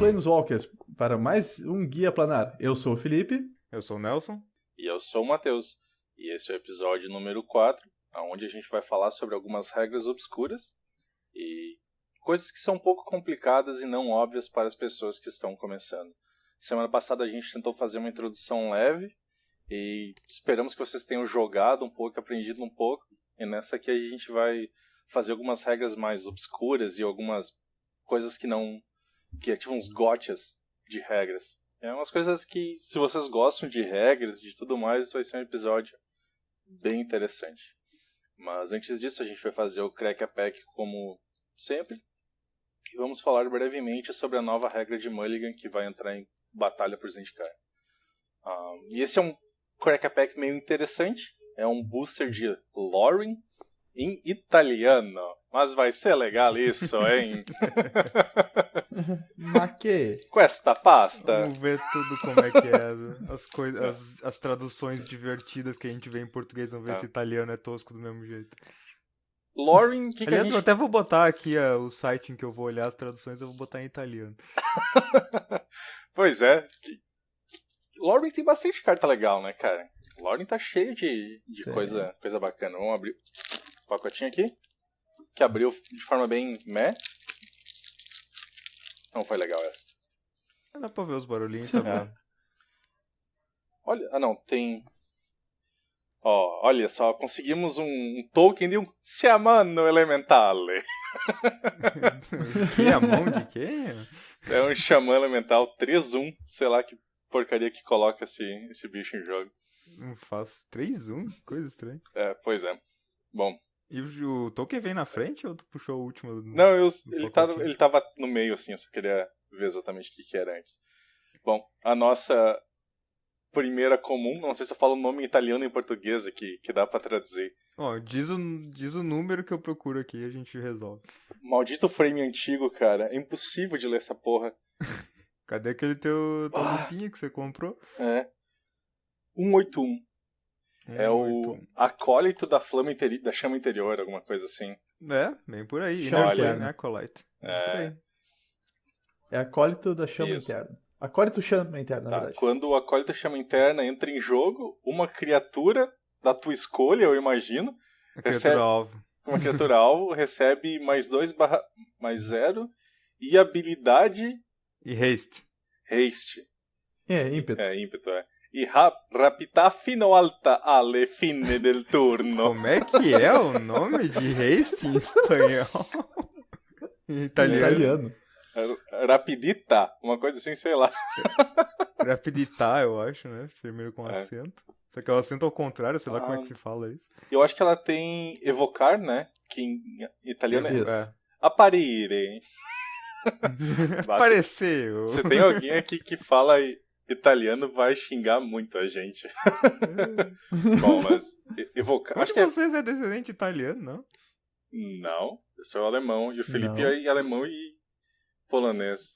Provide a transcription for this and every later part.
Planeswalkers para mais um Guia Planar. Eu sou o Felipe. Eu sou o Nelson. E eu sou o Matheus. E esse é o episódio número 4, onde a gente vai falar sobre algumas regras obscuras e coisas que são um pouco complicadas e não óbvias para as pessoas que estão começando. Semana passada a gente tentou fazer uma introdução leve e esperamos que vocês tenham jogado um pouco, aprendido um pouco. E nessa aqui a gente vai fazer algumas regras mais obscuras e algumas coisas que é tipo uns gotchas de regras. É umas coisas que, se vocês gostam de regras e de tudo mais, vai ser um episódio bem interessante. Mas antes disso, a gente vai fazer o Crack a Pack como sempre. E vamos falar brevemente sobre a nova regra de Mulligan que vai entrar em batalha por Zendikar. E esse é um Crack a Pack meio interessante. É um booster de Loring em italiano. Mas vai ser legal isso, hein? Ma que? Questa pasta. Vamos ver tudo como é que é. As traduções divertidas que a gente vê em português. Vamos ver se italiano é tosco do mesmo jeito. Loring, Aliás, eu até vou botar aqui o site em que eu vou olhar as traduções, eu vou botar em italiano. Pois é. Loring tem bastante carta legal, né, cara? Loring tá cheio de coisa bacana. Vamos abrir o pacotinho aqui. Que abriu de forma bem Não foi legal essa. Dá pra ver os barulhinhos, tá bom. Olha, não, tem... olha só, conseguimos um token de um Xamano Elementale. Que a mão de quem? É um Xamã Elemental 3-1. Sei lá que porcaria que coloca esse bicho em jogo. Não faz 3-1? Coisa estranha. Pois é. Bom. E o token vem na frente ou tu puxou o último? Não, ele tava no meio, assim, eu só queria ver exatamente o que era antes. Bom, a nossa primeira comum, não sei se eu falo o nome em italiano e em português aqui, que dá pra traduzir. Diz o número que eu procuro aqui e a gente resolve. Maldito frame antigo, cara. É impossível de ler essa porra. Cadê aquele teu lupinha que você comprou? 181. É o acólito da da chama interior, alguma coisa assim. Bem por aí. Chama Flame Acolyte. Por aí. É acólito da chama interna. Acólito chama interna, na verdade. Quando o acólito chama interna entra em jogo, uma criatura da tua escolha, eu imagino. Uma criatura alvo recebe +2/+0 e habilidade... E haste. Ímpeto. Ímpeto. E rapita fino alta alle fine del turno. Como é que é o nome de haste em espanhol? Em italiano. Rapidita, uma coisa assim, sei lá. Rapidita, eu acho, né? Primeiro com acento. Só que é o acento ao contrário, sei lá como é que se fala isso. Eu acho que ela tem evocar, né? Que em italiano é apparire. Apareceu. Se tem alguém aqui que fala italiano, vai xingar muito a gente. Bom, mas evocar... Acho que vocês é descendente italiano, não? Não, eu sou alemão. E o Felipe é alemão e polonês.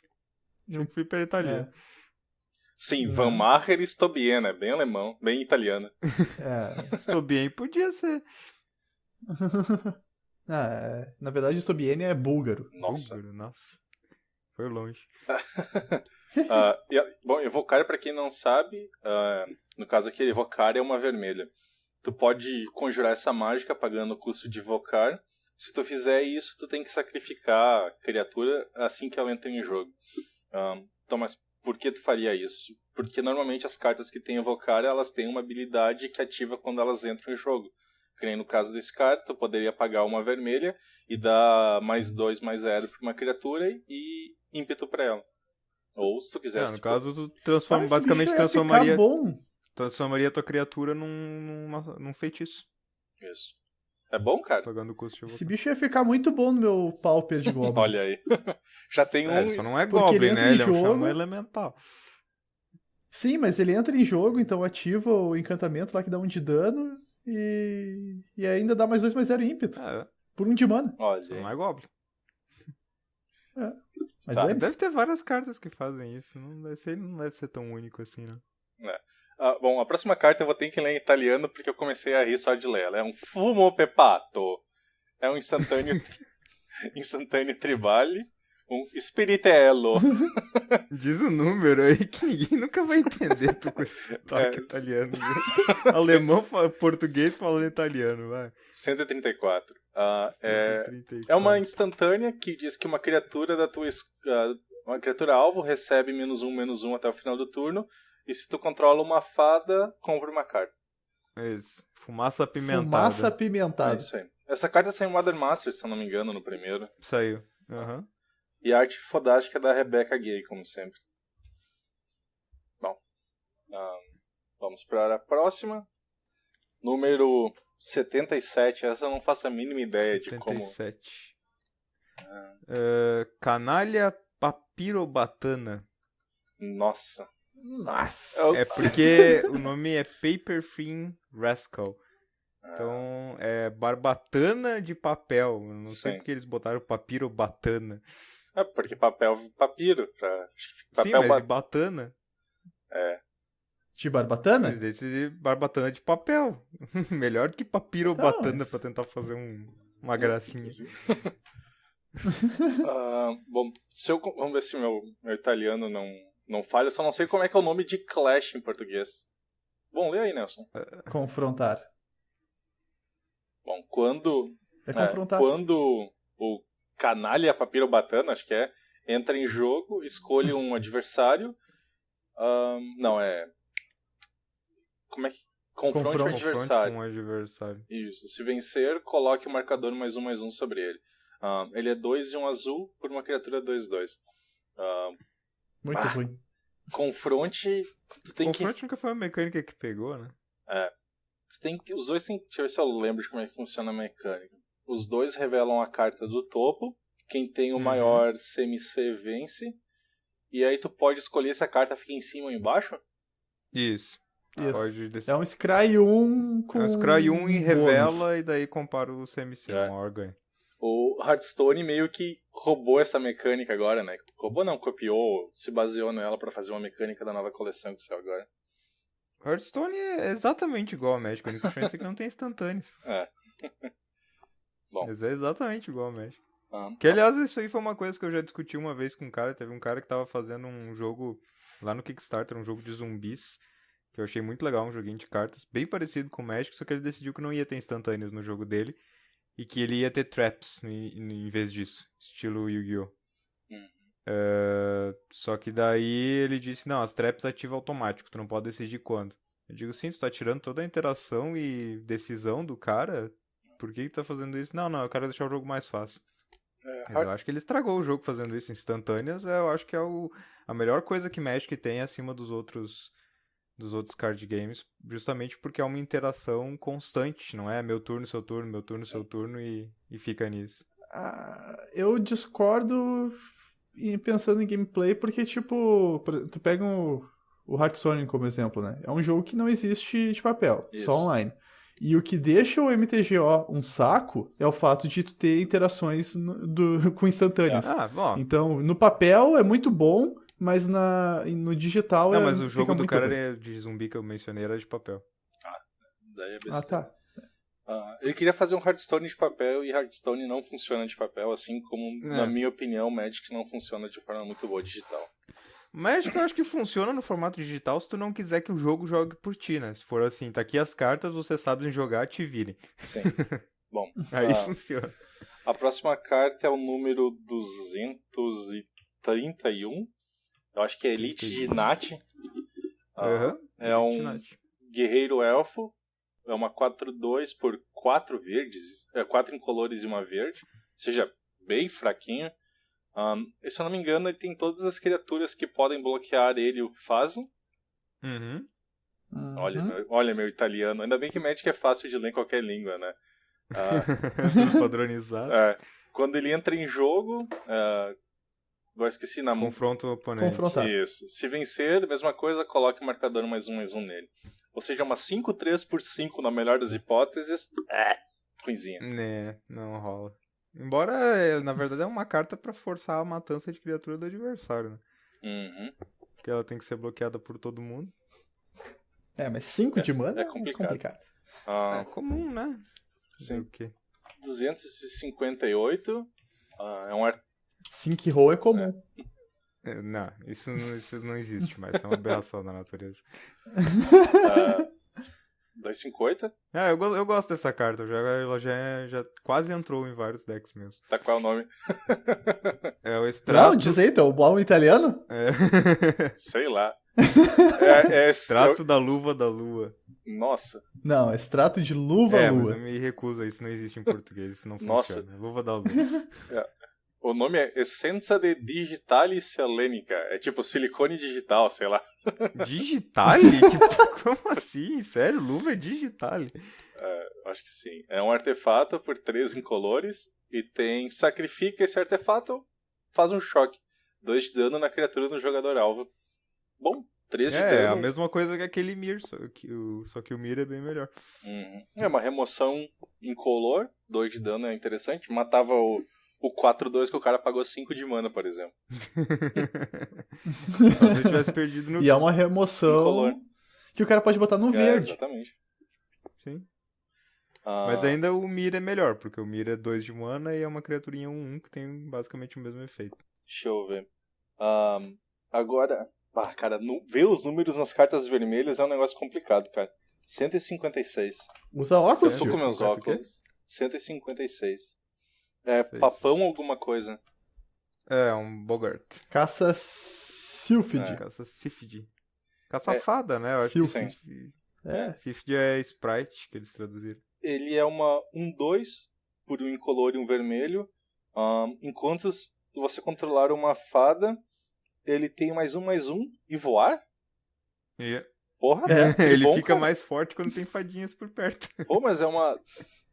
O Felipe é italiano. Sim, Van Maher e Stobien, é bem alemão, bem italiano. Stobien podia ser. Na verdade, Stobien é búlgaro. Nossa. Foi longe. Bom, evocar, pra quem não sabe, no caso aqui, evocar é uma vermelha. Tu pode conjurar essa mágica pagando o custo de evocar. Se tu fizer isso, tu tem que sacrificar a criatura assim que ela entra em jogo. Então, mas por que tu faria isso? Porque normalmente as cartas que tem evocar, elas têm uma habilidade que ativa quando elas entram em jogo. Que nem no caso desse cara, tu poderia pagar uma vermelha e dar +2/+0 pra uma criatura e ímpeto pra ela. Ou se tu quisesse... no caso, tu transformaria a tua criatura num feitiço. Isso. É bom, cara? Pagando o custo de Esse bicho ia ficar muito bom no meu Pauper de Goblins. Olha aí. Já tem Ele só não é Goblin, né? Ele é um Xamã Elemental. Sim, mas ele entra em jogo, então ativa o encantamento lá que dá 1 de dano e ainda dá +2/+0 ímpeto. Por 1 de mana. Olha. Só não é Goblin. Mas deve ter várias cartas que fazem isso. Esse aí não deve ser tão único assim, né? Bom, a próxima carta eu vou ter que ler em italiano porque eu comecei a rir só de ler. Ela é um fumo pepato. É um instantâneo tribale. Um spiritello. Diz o número aí que ninguém nunca vai entender tu com esse sotaque italiano. Alemão, português falando italiano, vai. 134. 134. É uma instantânea que diz que uma criatura da tua uma criatura alvo recebe -1/-1 até o final do turno, e se tu controla uma fada, compra uma carta. Isso. Fumaça apimentada. Fumaça apimentada. É isso aí. Essa carta saiu em Modern Masters, se eu não me engano, no primeiro. Saiu. Aham. E a arte fodástica da Rebecca Gay, como sempre. Bom, vamos para a próxima. Número 77. Essa eu não faço a mínima ideia 77. de como... Canalha Papirobatana. Nossa. É porque o nome é Paper Thin Rascal. Então, é barbatana de papel. Eu não sei porque eles botaram papirobatana. Porque papiro. Papel sim, mas batana. De barbatana? Mas desse barbatana de papel. Melhor do que papirobatana pra tentar fazer uma gracinha. Bom, vamos ver se meu italiano não falha. Eu só não sei como é que é o nome de Clash em português. Bom, lê aí, Nelson. Confrontar. Bom, quando confrontar. Quando o canalha papirobatana, acho que entra em jogo, escolhe um adversário. Como é que... Confronte o adversário. Com o adversário. Isso. Se vencer, coloque o marcador +1/+1 sobre ele. Ele é 2 e um azul por uma criatura 2/2. Muito ruim. Confronte... Confronte nunca foi uma mecânica que pegou, né? Os dois tem... Deixa eu ver se eu lembro de como é que funciona a mecânica. Os dois revelam a carta do topo. Quem tem o maior CMC vence. E aí tu pode escolher se a carta fica em cima ou embaixo? Isso. É um Scry 1 com... É um Scry 1 e revela, e daí compara o CMC, maior ganho. O Hearthstone meio que roubou essa mecânica agora, né? Roubou não, copiou, se baseou nela pra fazer uma mecânica da nova coleção que saiu agora. Hearthstone é exatamente igual ao Magic, a única diferença é que não tem instantâneos. Bom. Mas é exatamente igual ao Magic. Que, aliás, isso aí foi uma coisa que eu já discuti uma vez com um cara. Teve um cara que tava fazendo um jogo lá no Kickstarter, um jogo de zumbis, que eu achei muito legal, um joguinho de cartas, bem parecido com o Magic, só que ele decidiu que não ia ter instantâneos no jogo dele, e que ele ia ter traps em vez disso, estilo Yu-Gi-Oh! Só que daí ele disse, não, as traps ativam automático, tu não pode decidir quando. Eu digo, sim, tu tá tirando toda a interação e decisão do cara, por que tu tá fazendo isso? Não, eu quero deixar o jogo mais fácil. Mas eu acho que ele estragou o jogo fazendo isso instantâneas. Eu acho que é a melhor coisa que Magic tem acima dos outros card games, justamente porque é uma interação constante, não é meu turno, seu turno, meu turno, seu turno e fica nisso. Eu discordo pensando em gameplay, porque tipo, tu pega o Hearthstone como exemplo, né? É um jogo que não existe de papel, só online. E o que deixa o MTGO um saco é o fato de tu ter interações com instantâneos. Bom. Então, no papel é muito bom, mas no digital não, mas o jogo do cara ruim. de zumbi que eu mencionei era de papel. Daí é besteira. Tá. Ele queria fazer um Hearthstone de papel e Hearthstone não funciona de papel, assim como, na minha opinião, Magic não funciona de forma muito boa digital. Magic eu acho que funciona no formato digital se tu não quiser que o jogo jogue por ti, né? Se for assim, tá aqui as cartas, você sabe jogar, te virem. Sim. Bom. Aí funciona. A próxima carta é o número 231. Eu acho que é Elite de Nat. É um guerreiro elfo. É uma 4/2 por 4 verdes. 4 incolores e uma verde. Ou seja, bem fraquinho. Se eu não me engano, ele tem todas as criaturas que podem bloquear ele o fazem. Olha meu italiano. Ainda bem que Magic é fácil de ler em qualquer língua, né? Tudo padronizado. Quando ele entra em jogo... agora esqueci na mão. Confronta o oponente. Confrontar. Isso. Se vencer, mesma coisa, coloque o marcador +1/+1 nele. Ou seja, uma 5/3 por 5 na melhor das hipóteses. Ruinzinha. Não rola. Embora, na verdade, é uma carta pra forçar a matança de criatura do adversário, né? Porque ela tem que ser bloqueada por todo mundo. Mas 5 de mana é complicado. É comum, né? Sim. O quê? 258. É um Sync-roll é comum. Não, isso não existe mais. É uma aberração da natureza. 2,50. Eu gosto dessa carta. Ela já quase entrou em vários decks meus. Tá, qual é o nome? É o extrato. Não, diz aí, então, o bom italiano? Sei lá. Extrato da luva da lua. Nossa. Não, extrato de luva Mas lua. eu me recuso, isso não existe em português, isso não Nossa. funciona. Luva da lua. O nome é Essenza de Digitali Selenica. É tipo silicone digital, sei lá. Digitale? Como assim? Sério? Luva é digitale? Acho que sim. É um artefato por 3 incolores e tem sacrifica esse artefato, faz um choque. 2 de dano na criatura do jogador alvo. Bom, 3 de dano. É a mesma coisa que aquele Mir, só que o Mir é bem melhor. É uma remoção incolor, 2 de dano é interessante. Matava o 4-2 que o cara pagou 5 de mana, por exemplo. Só se eu tivesse perdido no... E é uma remoção Incolor. que o cara pode botar no verde. Exatamente. Sim. Mas ainda o Mir é melhor, porque o Mir é 2 de mana e é uma criaturinha 1/1 que tem basicamente o mesmo efeito. Deixa eu ver. Agora, cara, ver os números nas cartas vermelhas é um negócio complicado, cara. 156. Usa óculos? Eu tô com meus 150 o quê? óculos. 156. Seis. Papão alguma coisa. É, um Bogart. Caça Sylphid. Caça Sifid. Caça fada, né? Eu acho Sylphid. que Sifid... É. Sifid é Sprite, que eles traduziram. Ele é uma 1/2 por um incolor e um vermelho. Enquanto você controlar uma fada, ele tem +1/+1 e voar? Porra, que Ele bom, fica cara. mais forte quando tem fadinhas por perto. Pô, mas é uma...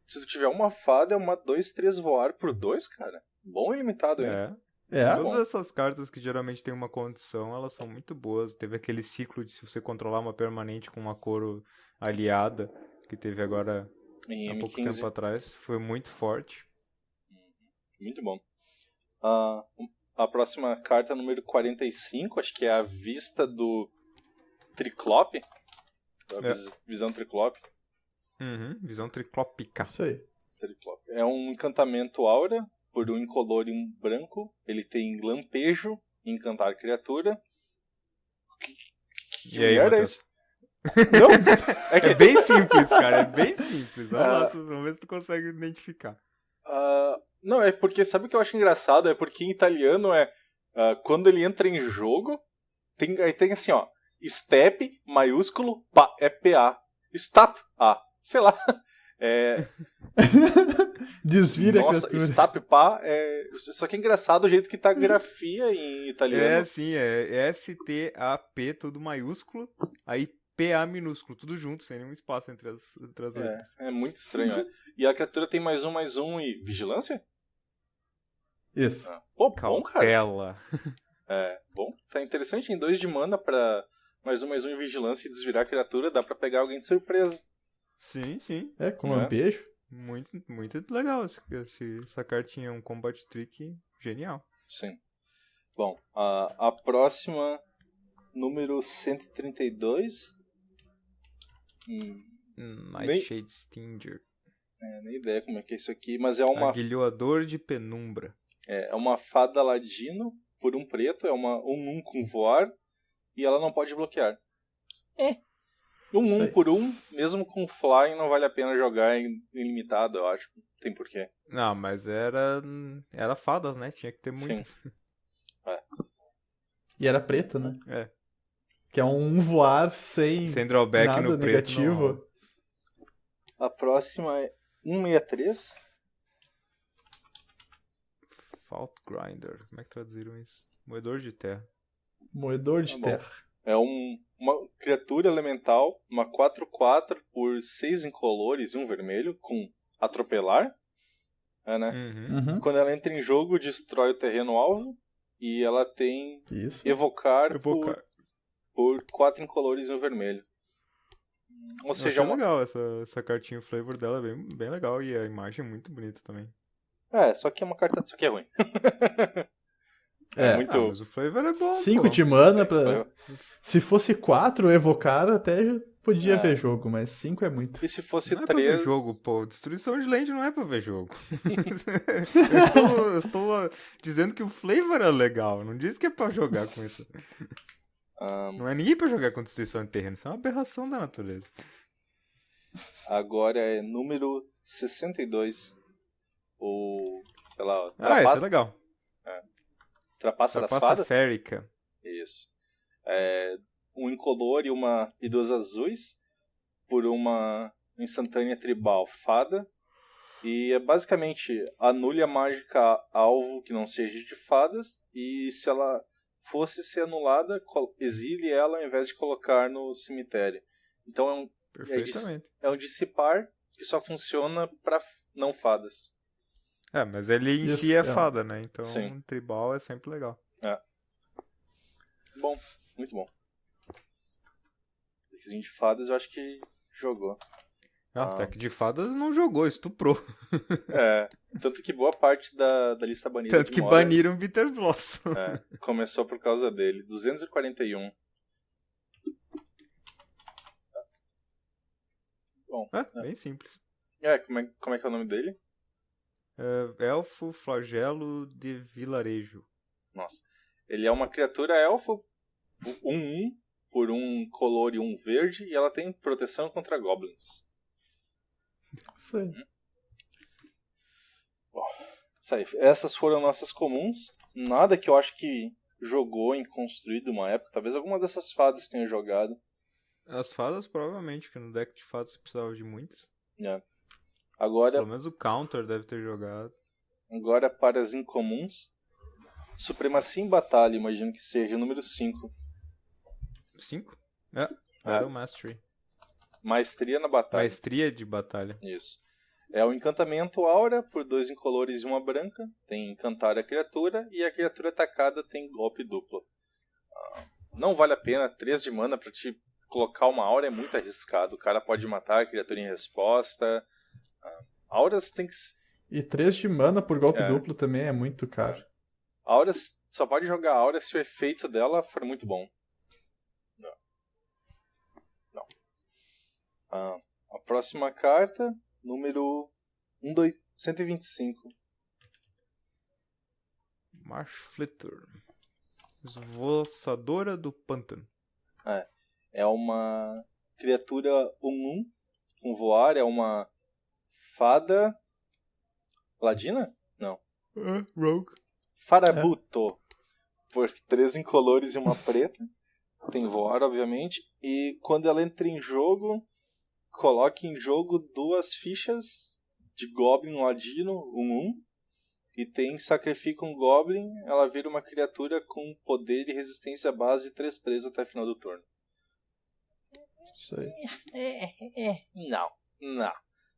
Se tu tiver uma fada, é uma 2/3 voar por 2, cara. Bom e limitado, hein? É. Todas essas cartas que geralmente tem uma condição, elas são muito boas. Teve aquele ciclo de se você controlar uma permanente com uma cor aliada, que teve agora Em há pouco M15. tempo atrás. Foi muito forte. Muito bom. A próxima carta, número 45, acho que é a vista do Triclope. Visão Triclope. Visão triclópica. Isso aí. Triclope. É um encantamento aura, por um incolor e um branco. Ele tem lampejo, encantar criatura. E aí, merda é Matheus? isso? Não! É bem simples, cara. É bem simples. Vamos ver se tu consegue identificar. Não, é porque, sabe o que eu acho engraçado? É porque em italiano quando ele entra em jogo, aí tem assim, ó, step, maiúsculo, é PA. Stap, sei lá. Desvira a Nossa, criatura. stap, pá, só que é engraçado o jeito que tá a grafia em italiano. Sim, é STAP, tudo maiúsculo, aí PA minúsculo, tudo junto, sem nenhum espaço entre as letras. É muito estranho, né? E a criatura tem +1/+1 e vigilância? Isso. Pô, bom, cara. Cautela. Bom. Tá interessante, em 2 de mana pra +1/+1 e vigilância e desvirar a criatura, dá pra pegar alguém de surpresa. Sim. Com lampejo. Muito, muito legal essa cartinha, um combat trick genial. Sim. Bom, a próxima, número 132. Nightshade Stinger. Nem ideia como é que é isso aqui, mas é uma... Aguilhoador de penumbra. É uma fada ladino, por um preto, é uma 1/1 com voar, e ela não pode bloquear. 1/1 por 1, mesmo com fly, não vale a pena jogar em ilimitado, eu acho. Tem porquê. Não, mas era fadas, né? Tinha que ter muitas. E era preta, né? É. Que é um voar sem drawback nada no preto. negativo. A próxima é 1/63. Fault Grinder. Como é que traduziram isso? Moedor de terra. Moedor de terra. É uma criatura elemental, uma 4/4 por 6 incolores e um vermelho, com atropelar. Né? Uhum. Quando ela entra em jogo, destrói o terreno alvo. E ela tem Isso. evocar. Por 4 incolores e um vermelho. Ou seja, achei legal essa cartinha, o flavor dela é bem legal e a imagem é muito bonita também. Só que é uma carta, só que é ruim. Muito... mas o flavor é bom. 5 de mana pra... Se fosse 4, evocar até podia ver jogo, mas 5 é muito. E se fosse Não é pra ver 3... jogo, pô. Destruição de land não é pra ver jogo. eu estou dizendo que o flavor é legal. Não disse que é pra jogar com isso. Não é ninguém pra jogar com destruição de terreno. Isso é uma aberração da natureza. Agora é número 62. O... sei lá... Esse é legal. Trapaça das Trapaça Fadas? férica. Isso. Um incolor e 2 azuis por uma instantânea tribal fada. E é basicamente anule a mágica alvo que não seja de fadas. E se ela fosse ser anulada, exile ela ao invés de colocar no cemitério. Então Perfeitamente. é um dissipar que só funciona para não fadas. Mas ele em si é fada, né? Então Sim. Tribal é sempre legal. Bom, muito bom. Deckzinho de fadas eu acho que jogou. Deck de fadas não jogou, estuprou. Tanto que boa parte da lista banida Tanto que baniram Bitter Blossom. Começou por causa dele. 241. Bom. Bem simples. Como é que é o nome dele? Elfo Flagelo de Vilarejo. Nossa. Ele é uma criatura elfo 1/1 por um color e um verde, e ela tem proteção contra goblins. Isso aí. Bom, isso aí. Essas foram nossas comuns. Nada que eu acho que jogou em Construído uma época. Talvez alguma dessas fadas tenha jogado. As fadas, provavelmente, que no deck de fadas você precisava de muitas. Agora, pelo menos o Counter deve ter jogado. Agora para as incomuns. Supremacia em Batalha, imagino que seja o número 5. 5? Battle Mastery. Maestria na batalha. Maestria de batalha. Isso. É o encantamento Aura, por 2 incolores e 1 branca. Tem encantar a criatura, e a criatura atacada tem golpe duplo. Não vale a pena, 3 de mana pra te colocar uma Aura é muito arriscado. O cara pode matar a criatura em resposta. Auras tem que... E 3 de mana por golpe duplo também é muito caro. Auras, só pode jogar Aura se o efeito dela for muito bom. Não. A próxima carta, número 125. Marshflitter. Esvoaçadora do Pântano. É uma criatura 1/1 com voar, é uma fada ladina? Não. Rogue. Farabuto. Por 3 incolores e 1 preta. Tem voar, obviamente. E quando ela entra em jogo, coloque em jogo 2 fichas de Goblin Ladino 1/1. E sacrifica um Goblin, ela vira uma criatura com poder e resistência base 3/3 até o final do turno. Isso aí. Não.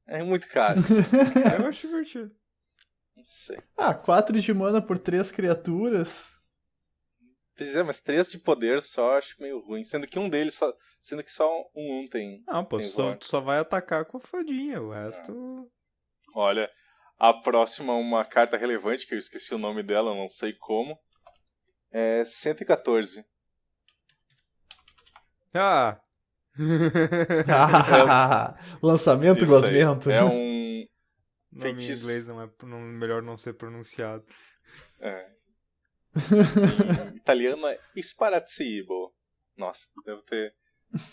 É muito caro. Eu acho divertido. Não sei. 4 de mana por 3 criaturas. Mas 3 de poder só acho meio ruim. Sendo que um deles sendo que só um tem. Não, pô, tem tu só vai atacar com a fadinha. O resto. Olha, a próxima, uma carta relevante, que eu esqueci o nome dela, não sei como. É 114. Lançamento Isso gosmento. aí. É um Nome feitiço. em inglês melhor não ser pronunciado. Em italiano é Sparazzibo. Nossa, devo ter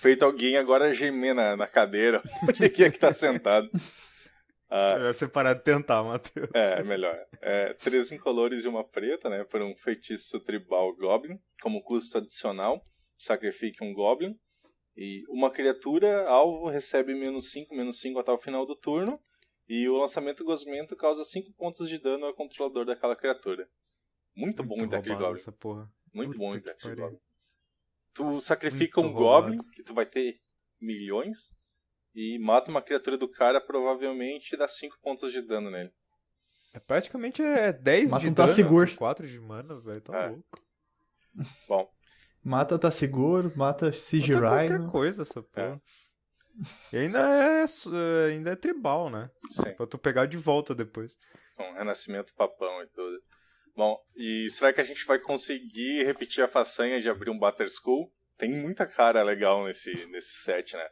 feito alguém agora gemer na cadeira. Onde é que tá sentado? Melhor você parar de tentar, Matheus. Melhor. 3 incolores e 1 preta, né? Por um feitiço tribal Goblin. Como custo adicional, sacrifique um Goblin. E uma criatura, alvo, recebe -5/-5 até o final do turno. E o lançamento gosmento causa 5 pontos de dano ao controlador daquela criatura. Muito bom em deck de Goblin. Essa porra. Muito bom em Puta deck que de pariu. Goblin. Tu sacrifica Muito um Goblin, roubado. que tu vai ter milhões. E mata uma criatura do cara, provavelmente, e dá 5 pontos de dano nele. Praticamente 10 Mata de um dano. Tassigur. 4 de mana, velho. Tá louco. Bom, Mata Tassigur, mata Siege Mata qualquer Rhino. coisa essa porra. E ainda é tribal, né? sim. Pra tu pegar de volta depois. Com renascimento papão e tudo. Bom, e será que a gente vai conseguir repetir a façanha de abrir um Batter School? Tem muita cara legal nesse set, né?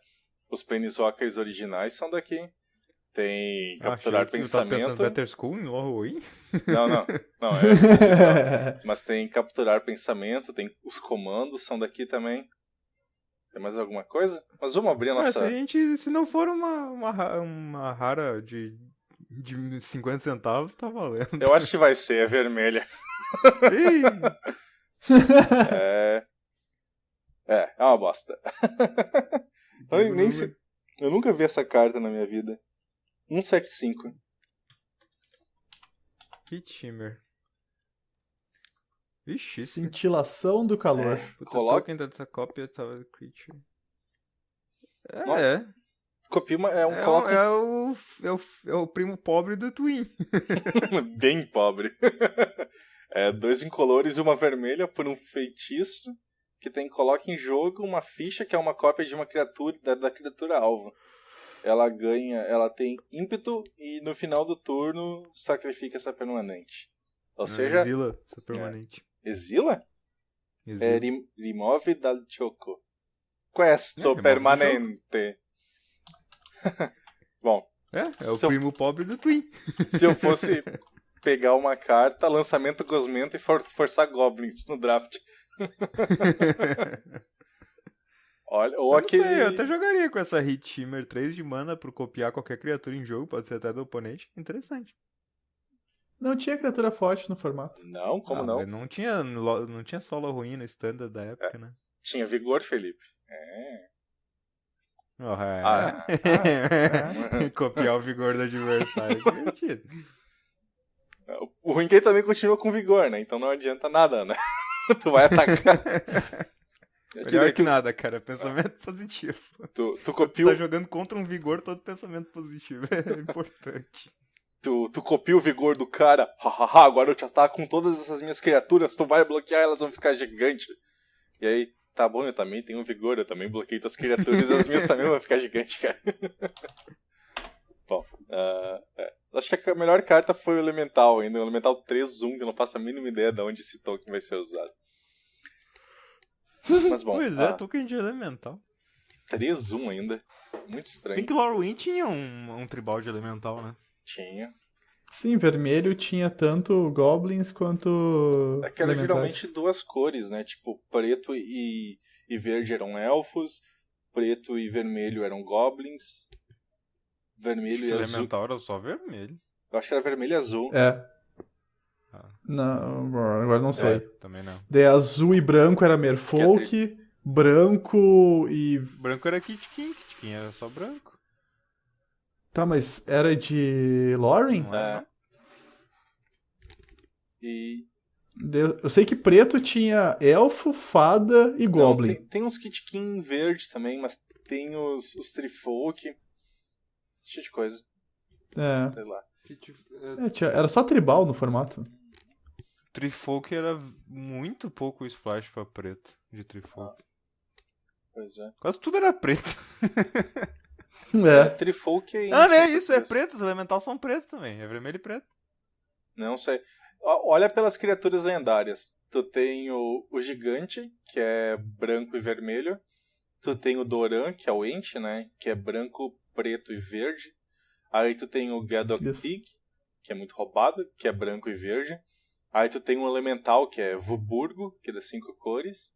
Os Planeswalkers originais são daqui. Tem Capturar Achei que eu tava pensando Pensamento. Better School em Lorwyn. Não, mas tem Capturar Pensamento, tem os comandos, são daqui também. Tem mais alguma coisa? Mas vamos abrir a nossa... Se não for uma rara de 50 centavos, tá valendo. Eu acho que vai ser a vermelha. Ih, É uma bosta. Eu nunca vi essa carta na minha vida. 175. Hitchheimer. Vixe, isso. Cintilação do calor. Puta, Coloca- token dessa cópia tava creature. Nossa. Copia coloca É o primo pobre do Twin. bem pobre. 2 incolores e uma vermelha por um feitiço que coloca em jogo uma ficha que é uma cópia de uma criatura da criatura alvo. Ela tem ímpeto e no final do turno sacrifica essa permanente. Ou seja, Exila, essa permanente. exila? Exila. Remove dal gioco. Questo remove do permanente. Bom, É o se eu- primo pobre do Twin. se eu fosse pegar uma carta, lançamento Gosmento e forçar Goblins no draft. Olha, ou Eu não aquele... sei, eu até jogaria com essa Hitchheimer 3 de mana por copiar qualquer criatura em jogo, pode ser até do oponente. Interessante. Não tinha criatura forte no formato. Não, como não? Mas não tinha solo ruim no standard da época, né? Tinha vigor, Felipe. Oh, é. Ah, Copiar o vigor do adversário é divertido. O ruim é que ele também continua com vigor, né? Então não adianta nada, né? Tu vai atacar. Melhor que nada, cara. Pensamento positivo. Tu Tu copia tá jogando contra um vigor, todo pensamento positivo. É importante. tu copia o vigor do cara. Hahaha, agora eu te ataco com todas essas minhas criaturas. Tu vai bloquear, elas vão ficar gigantes. E aí, tá bom, eu também tenho vigor. Eu também bloqueei tuas criaturas e as minhas também vão ficar gigantes, cara. Bom, acho que a melhor carta foi o Elemental ainda. O Elemental 3-1, que eu não faço a mínima ideia de onde esse token vai ser usado. Mas bom, Pois é, token de elemental. 3-1 ainda. Muito Bem estranho. que Lorwyn tinha um tribal de elemental, né? Tinha. Sim, vermelho tinha tanto goblins quanto É que era elementais. geralmente 2 cores, né? Tipo, preto e verde eram elfos, preto e vermelho eram goblins, vermelho Acho que e azul. elemental era só vermelho. Eu acho que era vermelho e azul. É. Ah. Não, agora não sei. Também não. De azul e branco era Merfolk, branco e... Branco era Kit King era só branco. Tá, mas era de Lorien? Não era, não? E Eu sei que preto tinha elfo, fada e goblin. Não, tem uns Kitkin verde também, mas tem os Trifolk. Cheio de coisa, É. sei lá. Era só tribal no formato. Trifolk era muito pouco splash pra preto de Trifolk. Pois é. Quase tudo era preto. Trifolk é... Ah, não é isso, é preto. Os elementais são pretos também. É vermelho e preto. Não sei. Olha pelas criaturas lendárias. Tu tem o gigante, que é branco e vermelho. Tu tem o Doran, que é o Ent, né? Que é branco, preto e verde. Aí tu tem o Gadok Isso. Pig, que é muito roubado, que é branco e verde. Aí tu tem o Elemental, que é Vuburgo, que é das 5 cores.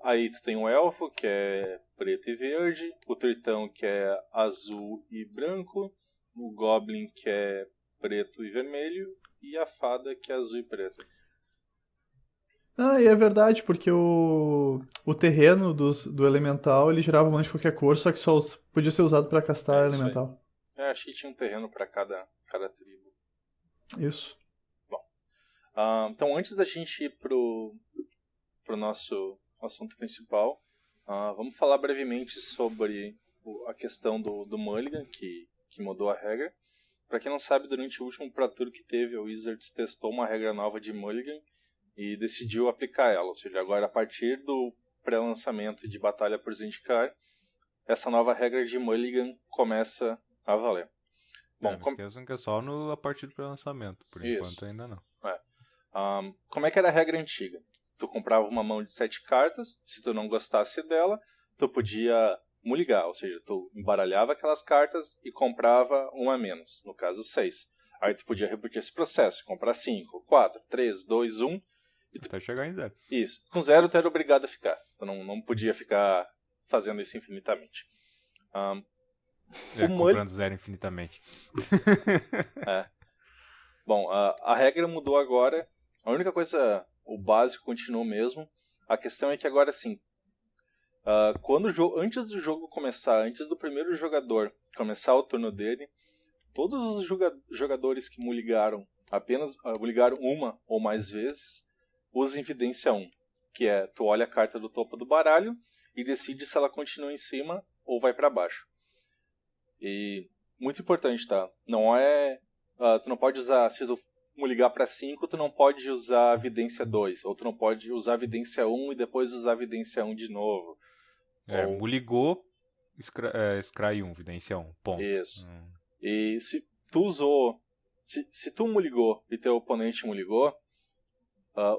Aí tu tem o Elfo, que é preto e verde. O Tritão, que é azul e branco. O Goblin, que é preto e vermelho. E a Fada, que é azul e preto. Ah, e é verdade, porque o terreno do elemental ele gerava mana de qualquer cor, só que só podia ser usado pra castar É isso aí. elemental. Acho que tinha um terreno para cada tribo. Isso. Então, antes da gente ir pro nosso assunto principal, vamos falar brevemente sobre a questão do Mulligan, que mudou a regra. Para quem não sabe, durante o último Pro Tour que teve, o Wizards testou uma regra nova de Mulligan e decidiu aplicar ela. Ou seja, agora a partir do pré-lançamento de Batalha por Zendikar, essa nova regra de Mulligan começa a valer. Bom, Não esqueçam que é só a partir do pré-lançamento. Por Isso. enquanto ainda não. Como é que era a regra antiga? Tu comprava uma mão de 7 cartas, se tu não gostasse dela, tu podia muligar, ou seja, tu embaralhava aquelas cartas e comprava uma a menos, no caso 6. Aí tu podia repetir esse processo, comprar 5, 4, 3, 2, 1... Até chegar em 0. Isso. Com 0 tu era obrigado a ficar. Tu não podia ficar fazendo isso infinitamente. Comprando 0 infinitamente. Bom, a regra mudou agora. A única coisa, o básico continuou mesmo. A questão é que agora sim, antes do jogo começar, antes do primeiro jogador começar o turno dele, todos os jogadores que muligaram apenas muligaram uma ou mais vezes, usam evidência 1, que é tu olha a carta do topo do baralho e decide se ela continua em cima ou vai para baixo. E muito importante, tá? Não é tu não pode usar, se tu ligar para 5, tu não pode usar a evidência 2, ou tu não pode usar a evidência 1 e depois usar a evidência 1 de novo. Muligou, scry 1, evidência 1, ponto. Isso. E se tu usou, se tu muligou e teu oponente muligou,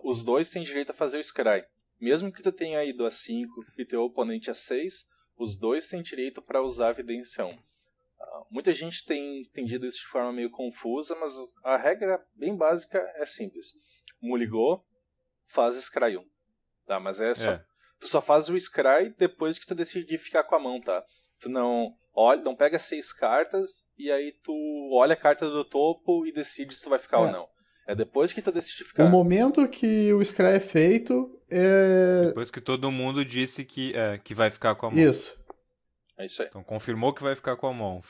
os dois têm direito a fazer o scry. Mesmo que tu tenha ido a 5 e teu oponente a 6, os dois têm direito para usar a evidência 1. Muita gente tem entendido isso de forma meio confusa, mas a regra bem básica é simples. Muligou, faz scry 1. Tá? Mas tu só faz o scry depois que tu decidir ficar com a mão, tá? Tu não pega 6 cartas e aí tu olha a carta do topo e decide se tu vai ficar ou não. É depois que tu decide ficar. O momento que o scry é feito é... Depois que todo mundo disse que vai ficar com a mão. Isso. É isso aí. Então confirmou que vai ficar com a mão.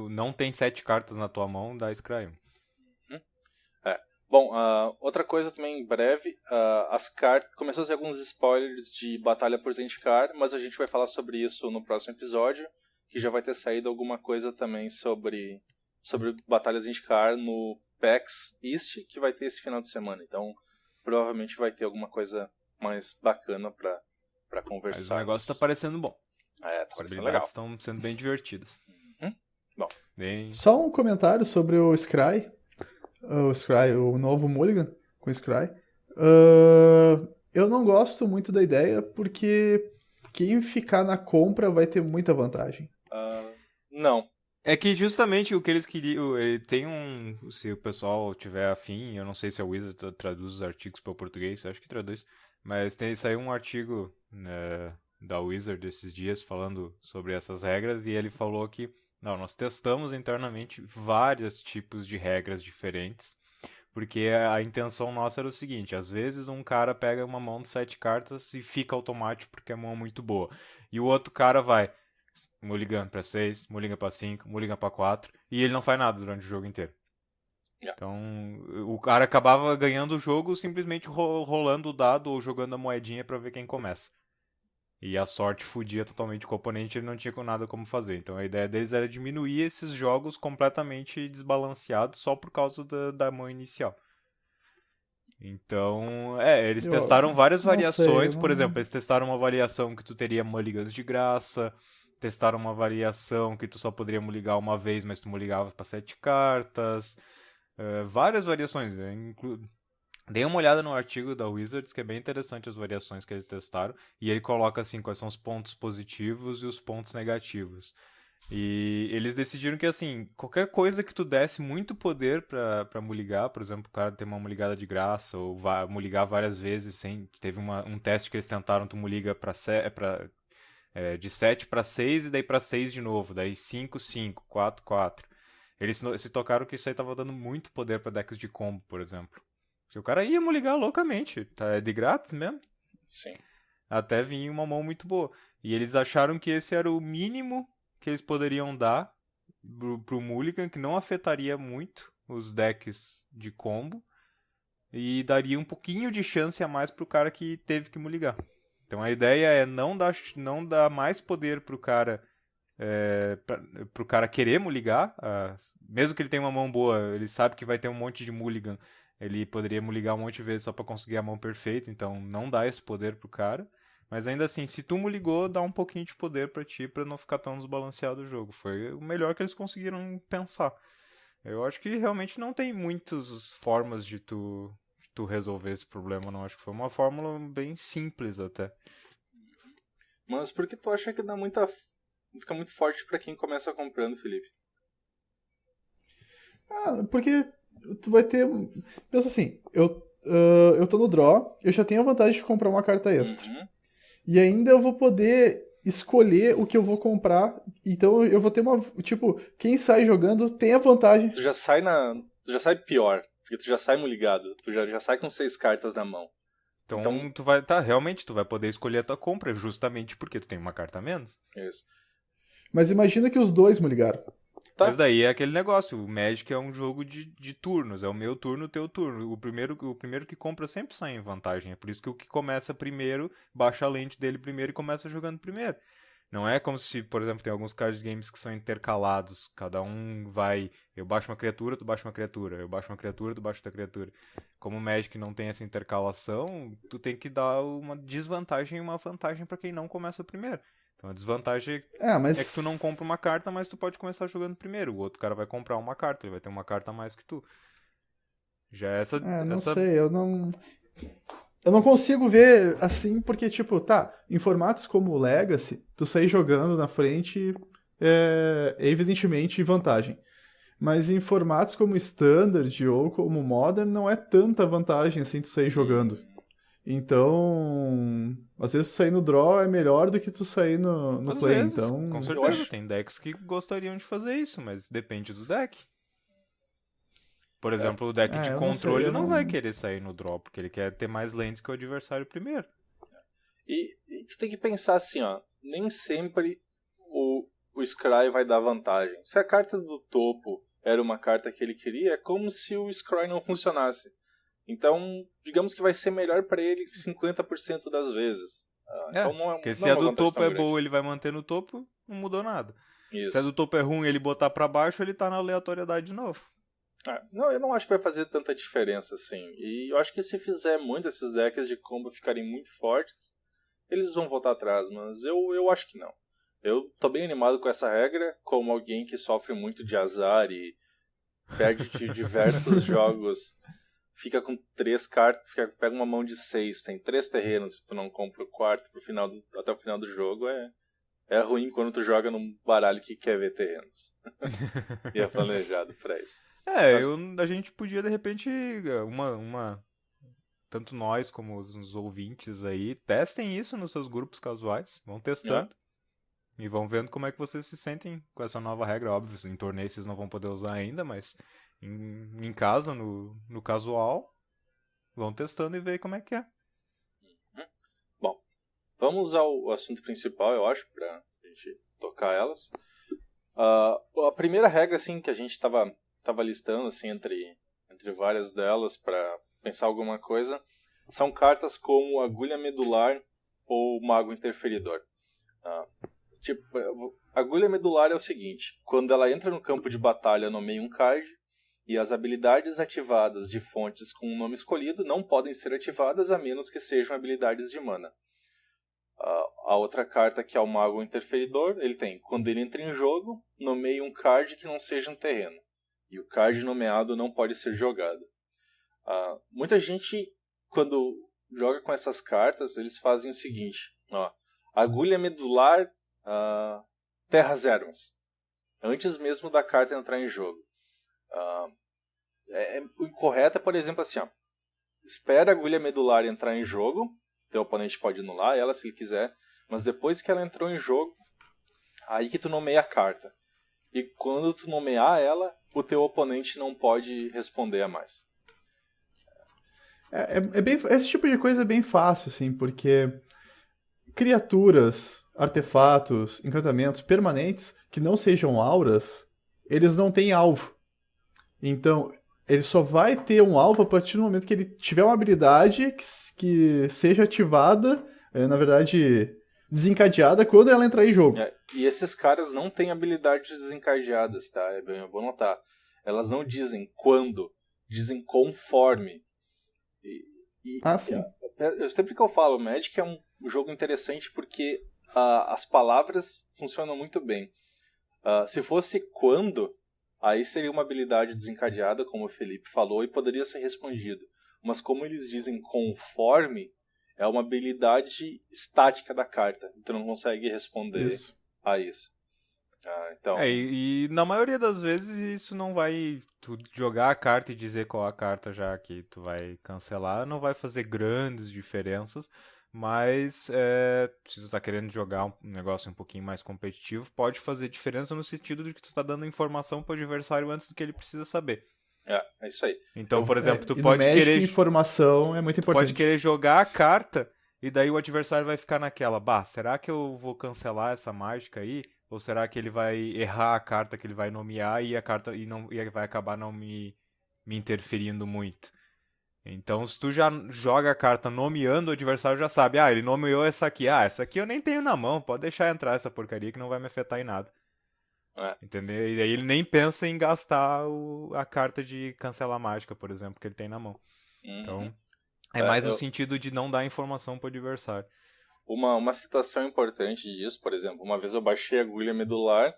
Não tem 7 cartas na tua mão, dá scry 1. Bom, outra coisa também breve, as cartas... Começou a ser alguns spoilers de Batalha por Zendikar, mas a gente vai falar sobre isso no próximo episódio, que já vai ter saído alguma coisa também sobre Batalha Zendikar no PAX East, que vai ter esse final de semana. Então, provavelmente vai ter alguma coisa mais bacana pra conversar. Mas o negócio tá parecendo bom. Tá As parecendo legal. estão sendo bem divertidas. Bom. Só um comentário sobre o Scry. O novo Mulligan com o Scry. Eu não gosto muito da ideia, porque quem ficar na compra vai ter muita vantagem. Não. É que justamente o que eles queriam... Ele tem se o pessoal tiver afim, eu não sei se a Wizard traduz os artigos para o português, acho que traduz. Mas saiu um artigo da Wizard esses dias falando sobre essas regras, e ele falou que nós testamos internamente vários tipos de regras diferentes, porque a intenção nossa era o seguinte: às vezes um cara pega uma mão de 7 cartas e fica automático porque a mão é muito boa, e o outro cara vai mulligan para 6, mulligan para 5, mulligan para 4, e ele não faz nada durante o jogo inteiro. Então o cara acabava ganhando o jogo simplesmente rolando o dado ou jogando a moedinha para ver quem começa. E a sorte fudia totalmente com o oponente, ele não tinha nada como fazer. Então a ideia deles era diminuir esses jogos completamente desbalanceados só por causa da mão inicial. Então, eles testaram várias variações. Por exemplo, eles testaram uma variação que tu teria mulligans de graça. Testaram uma variação que tu só poderia mulligar uma vez, mas tu mulligava para 7 cartas. Várias variações. Dei uma olhada no artigo da Wizards, que é bem interessante as variações que eles testaram, e ele coloca assim quais são os pontos positivos e os pontos negativos. E eles decidiram que assim, qualquer coisa que tu desse muito poder pra mulligar, por exemplo, o cara tem uma mulligada de graça, ou vai mulligar várias vezes teve um teste que eles tentaram, tu mulliga de 7 para 6 e daí para 6 de novo, daí 5, 5, 4, 4. Eles se tocaram que isso aí tava dando muito poder pra decks de combo, por exemplo. Porque o cara ia ligar loucamente. É de grátis mesmo. Sim. Até vir uma mão muito boa. E eles acharam que esse era o mínimo que eles poderiam dar pro Mulligan, que não afetaria muito os decks de combo. E daria um pouquinho de chance a mais pro cara que teve que mulligar. Então a ideia é não dar mais poder pro cara... pro cara querer mulligar. Mesmo que ele tenha uma mão boa, ele sabe que vai ter um monte de mulligan. Ele poderia mulligar um monte de vezes só pra conseguir a mão perfeita, então não dá esse poder pro cara. Mas ainda assim, se tu mulligou, dá um pouquinho de poder pra ti, pra não ficar tão desbalanceado o jogo. Foi o melhor que eles conseguiram pensar. Eu acho que realmente não tem muitas formas de tu resolver esse problema, não. Acho que foi uma fórmula bem simples até. Mas por que tu acha que dá muita fica muito forte pra quem começa comprando, Felipe. Porque tu vai ter... Pensa assim, eu tô no draw, eu já tenho a vantagem de comprar uma carta extra. E ainda eu vou poder escolher o que eu vou comprar. Então eu vou ter uma... Tipo, quem sai jogando tem a vantagem. Tu já sai pior, porque tu já sai ligado. Tu já sai com 6 cartas na mão. Então tu vai poder escolher a tua compra, justamente porque tu tem uma carta a menos. Isso. Mas imagina que os dois me ligaram. Tá. Mas daí é aquele negócio, o Magic é um jogo de turnos, é o meu turno, o teu turno. O primeiro que compra sempre sai em vantagem, é por isso que o que começa primeiro, baixa a lente dele primeiro e começa jogando primeiro. Não é como se, por exemplo, tem alguns card games que são intercalados, cada um vai, eu baixo uma criatura, tu baixa uma criatura, eu baixo uma criatura, tu baixa outra criatura. Como o Magic não tem essa intercalação, tu tem que dar uma desvantagem e uma vantagem pra quem não começa primeiro. Então a desvantagem é que tu não compra uma carta, mas tu pode começar jogando primeiro. O outro cara vai comprar uma carta, ele vai ter uma carta a mais que tu. Já é essa... Não sei, eu não consigo ver assim, porque, tipo, em formatos como o Legacy, tu sair jogando na frente é evidentemente vantagem. Mas em formatos como Standard ou como Modern, não é tanta vantagem assim tu sair jogando. Então, às vezes sair no draw é melhor do que tu sair no às play. Vezes, então, com certeza, tem decks que gostariam de fazer isso, mas depende do deck. Por exemplo, o deck de controle não vai querer sair no draw, porque ele quer ter mais lands que o adversário primeiro. E tu tem que pensar assim, ó, nem sempre o Scry vai dar vantagem. Se a carta do topo era uma carta que ele queria, é como se o Scry não funcionasse. Então, digamos que vai ser melhor pra ele 50% das vezes. Então não é, porque se não é a do topo é boa, grande. ele vai manter no topo, não mudou nada. Isso. Se a do topo é ruim, ele botar pra baixo, ele tá na aleatoriedade de novo. Não, eu não acho que vai fazer tanta diferença assim. E eu acho que se fizer muito esses decks de combo ficarem muito fortes, eles vão voltar atrás, mas eu acho que não. Eu tô bem animado com essa regra, como alguém que sofre muito de azar e perde de diversos jogos. Fica com 3 cartas, pega uma mão de 6, tem 3 terrenos, se tu não compra o quarto até o final do jogo, é ruim quando tu joga num baralho que quer ver terrenos. E é planejado pra isso. A gente podia, de repente, tanto nós como os ouvintes aí, testem isso nos seus grupos casuais, vão testando. E vão vendo como é que vocês se sentem com essa nova regra. Óbvio, em torneio vocês não vão poder usar ainda, mas em casa, no casual, vão testando e ver como é que é. Bom, vamos ao assunto principal, eu acho, pra gente tocar elas. A primeira regra, assim, que a gente tava listando, assim, entre várias delas para pensar alguma coisa, são cartas como Agulha Medular ou Mago Interferidor. Agulha Medular é o seguinte: quando ela entra no campo de batalha, nomeia um card, e as habilidades ativadas de fontes com um nome escolhido não podem ser ativadas a menos que sejam habilidades de mana. A outra carta, que é o Mago Interferidor, ele tem: quando ele entra em jogo, nomeie um card que não seja um terreno, e o card nomeado não pode ser jogado. Muita gente, quando joga com essas cartas, eles fazem o seguinte: Agulha Medular, Terras Ermas, antes mesmo da carta entrar em jogo. O incorreto é, por exemplo, assim: espera a Agulha Medular entrar em jogo, teu oponente pode anular ela se ele quiser, mas depois que ela entrou em jogo, aí que tu nomeia a carta. E quando tu nomear ela, o teu oponente não pode responder a mais. Esse tipo de coisa é bem fácil, assim, porque criaturas, artefatos, encantamentos permanentes que não sejam auras, eles não têm alvo. Então, ele só vai ter um alvo a partir do momento que ele tiver uma habilidade que seja ativada, na verdade, desencadeada quando ela entrar em jogo. E esses caras não têm habilidades desencadeadas, tá? É bom notar. Elas não dizem quando, dizem conforme. Sim. Sempre que eu falo, Magic é um jogo interessante porque as palavras funcionam muito bem. Se fosse quando, aí seria uma habilidade desencadeada, como o Felipe falou, e poderia ser respondido. Mas como eles dizem conforme, é uma habilidade estática da carta. Então não consegue responder a isso. Então... e na maioria das vezes isso não vai... Tu jogar a carta e dizer qual a carta já que tu vai cancelar não vai fazer grandes diferenças, mas se tu tá querendo jogar um negócio um pouquinho mais competitivo, pode fazer diferença no sentido de que tu tá dando informação pro adversário antes do que ele precisa saber. É isso aí. Então, por exemplo, tu e pode no Magic, querer... informação é muito importante. Pode querer jogar a carta e daí o adversário vai ficar naquela, será que eu vou cancelar essa mágica aí? Ou será que ele vai errar a carta que ele vai nomear e a carta e vai acabar não me interferindo muito? Então, se tu já joga a carta nomeando, o adversário já sabe, ele nomeou essa aqui. Essa aqui eu nem tenho na mão, pode deixar entrar essa porcaria que não vai me afetar em nada. Entendeu? E aí ele nem pensa em gastar a carta de cancelar mágica, por exemplo, que ele tem na mão. Então, mais no sentido de não dar informação pro adversário. Uma situação importante disso, por exemplo, uma vez eu baixei a agulha medular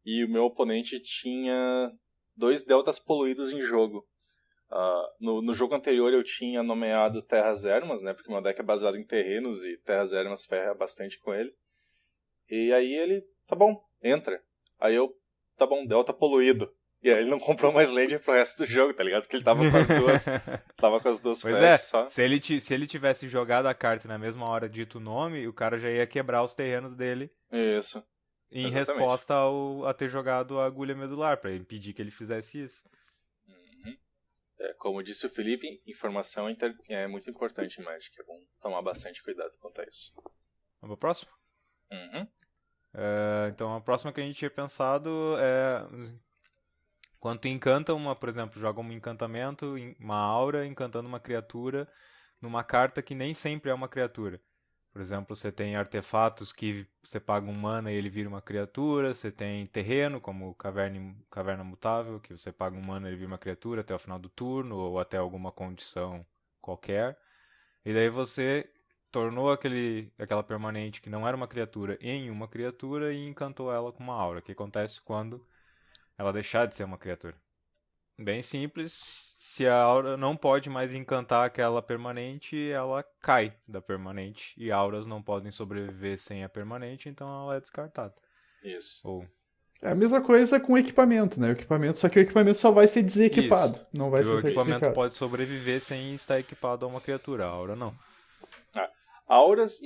e o meu oponente tinha 2 deltas poluídos em jogo. No jogo anterior eu tinha nomeado Terras Ermas, né, porque meu deck é baseado em terrenos e Terras Ermas ferra bastante com ele. E aí ele, tá bom, entra. Aí eu, tá bom, delta poluído. E aí ele não comprou mais land pro resto do jogo, tá ligado? Porque ele tava com as duas pois só. Se ele tivesse jogado a carta na mesma hora dito o nome, o cara já ia quebrar os terrenos dele. Isso. Em resposta a ter jogado a agulha medular, pra impedir que ele fizesse isso. Como disse o Felipe, informação é muito importante em Magic. É bom tomar bastante cuidado quanto a isso. Vamos pro próximo? Então a próxima que a gente tinha pensado é... Quando tu encanta por exemplo, joga um encantamento, uma aura, encantando uma criatura numa carta que nem sempre é uma criatura. Por exemplo, você tem artefatos que você paga um mana e ele vira uma criatura, você tem terreno, como Caverna Mutável, que você paga um mana e ele vira uma criatura até o final do turno, ou até alguma condição qualquer. E daí você tornou aquela permanente que não era uma criatura em uma criatura e encantou ela com uma aura. O que acontece quando ela deixar de ser uma criatura? Bem simples, se a aura não pode mais encantar aquela permanente, ela cai da permanente, e auras não podem sobreviver sem a permanente, então ela é descartada. Isso. É a mesma coisa com o equipamento, né? Só que o equipamento só vai ser desequipado, não vai ser certificado. O equipamento pode sobreviver sem estar equipado a uma criatura, a aura não. Auras,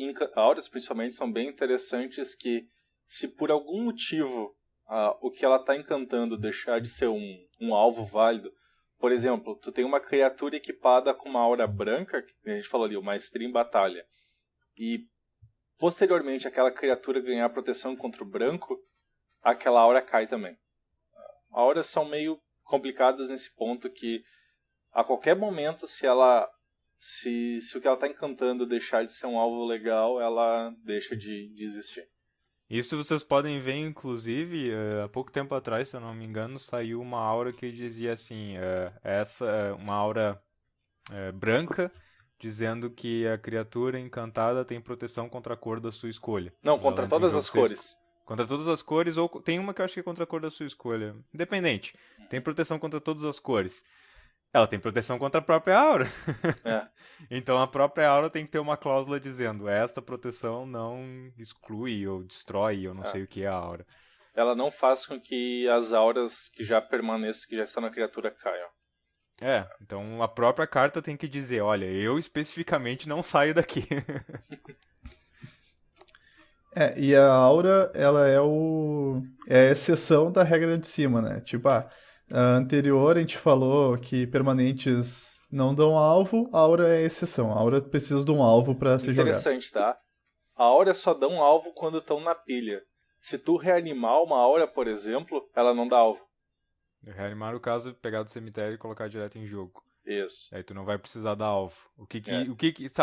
principalmente, são bem interessantes que, se por algum motivo o que ela está encantando deixar de ser um alvo válido, por exemplo, tu tem uma criatura equipada com uma aura branca, que a gente falou ali, o Maestria em Batalha, e posteriormente aquela criatura ganhar proteção contra o branco, aquela aura cai também. Auras são meio complicadas nesse ponto que a qualquer momento, se o que ela está encantando deixar de ser um alvo legal, ela deixa de existir. Isso vocês podem ver, inclusive, há pouco tempo atrás, se eu não me engano, saiu uma aura que dizia assim, uma aura branca, dizendo que a criatura encantada tem proteção contra a cor da sua escolha. Não, contra todas as cores. Contra todas as cores, ou tem uma que eu acho que é contra a cor da sua escolha. Independente. Tem proteção contra todas as cores. Ela tem proteção contra a própria aura. Então a própria aura tem que ter uma cláusula dizendo: esta proteção não exclui ou destrói, eu não sei o que é a aura. Ela não faz com que as auras que já permaneçam, que já estão na criatura, caiam. Então a própria carta tem que dizer: olha, eu especificamente não saio daqui. E a aura, ela é a exceção da regra de cima, né? Tipo, a anterior a gente falou que permanentes não dão alvo, a aura é a exceção. A aura precisa de um alvo para ser jogada. Interessante, tá? A aura só dá um alvo quando estão na pilha. Se tu reanimar uma aura, por exemplo, ela não dá alvo. Reanimar, no caso, pegar do cemitério e colocar direto em jogo. Isso. Aí tu não vai precisar dar alvo.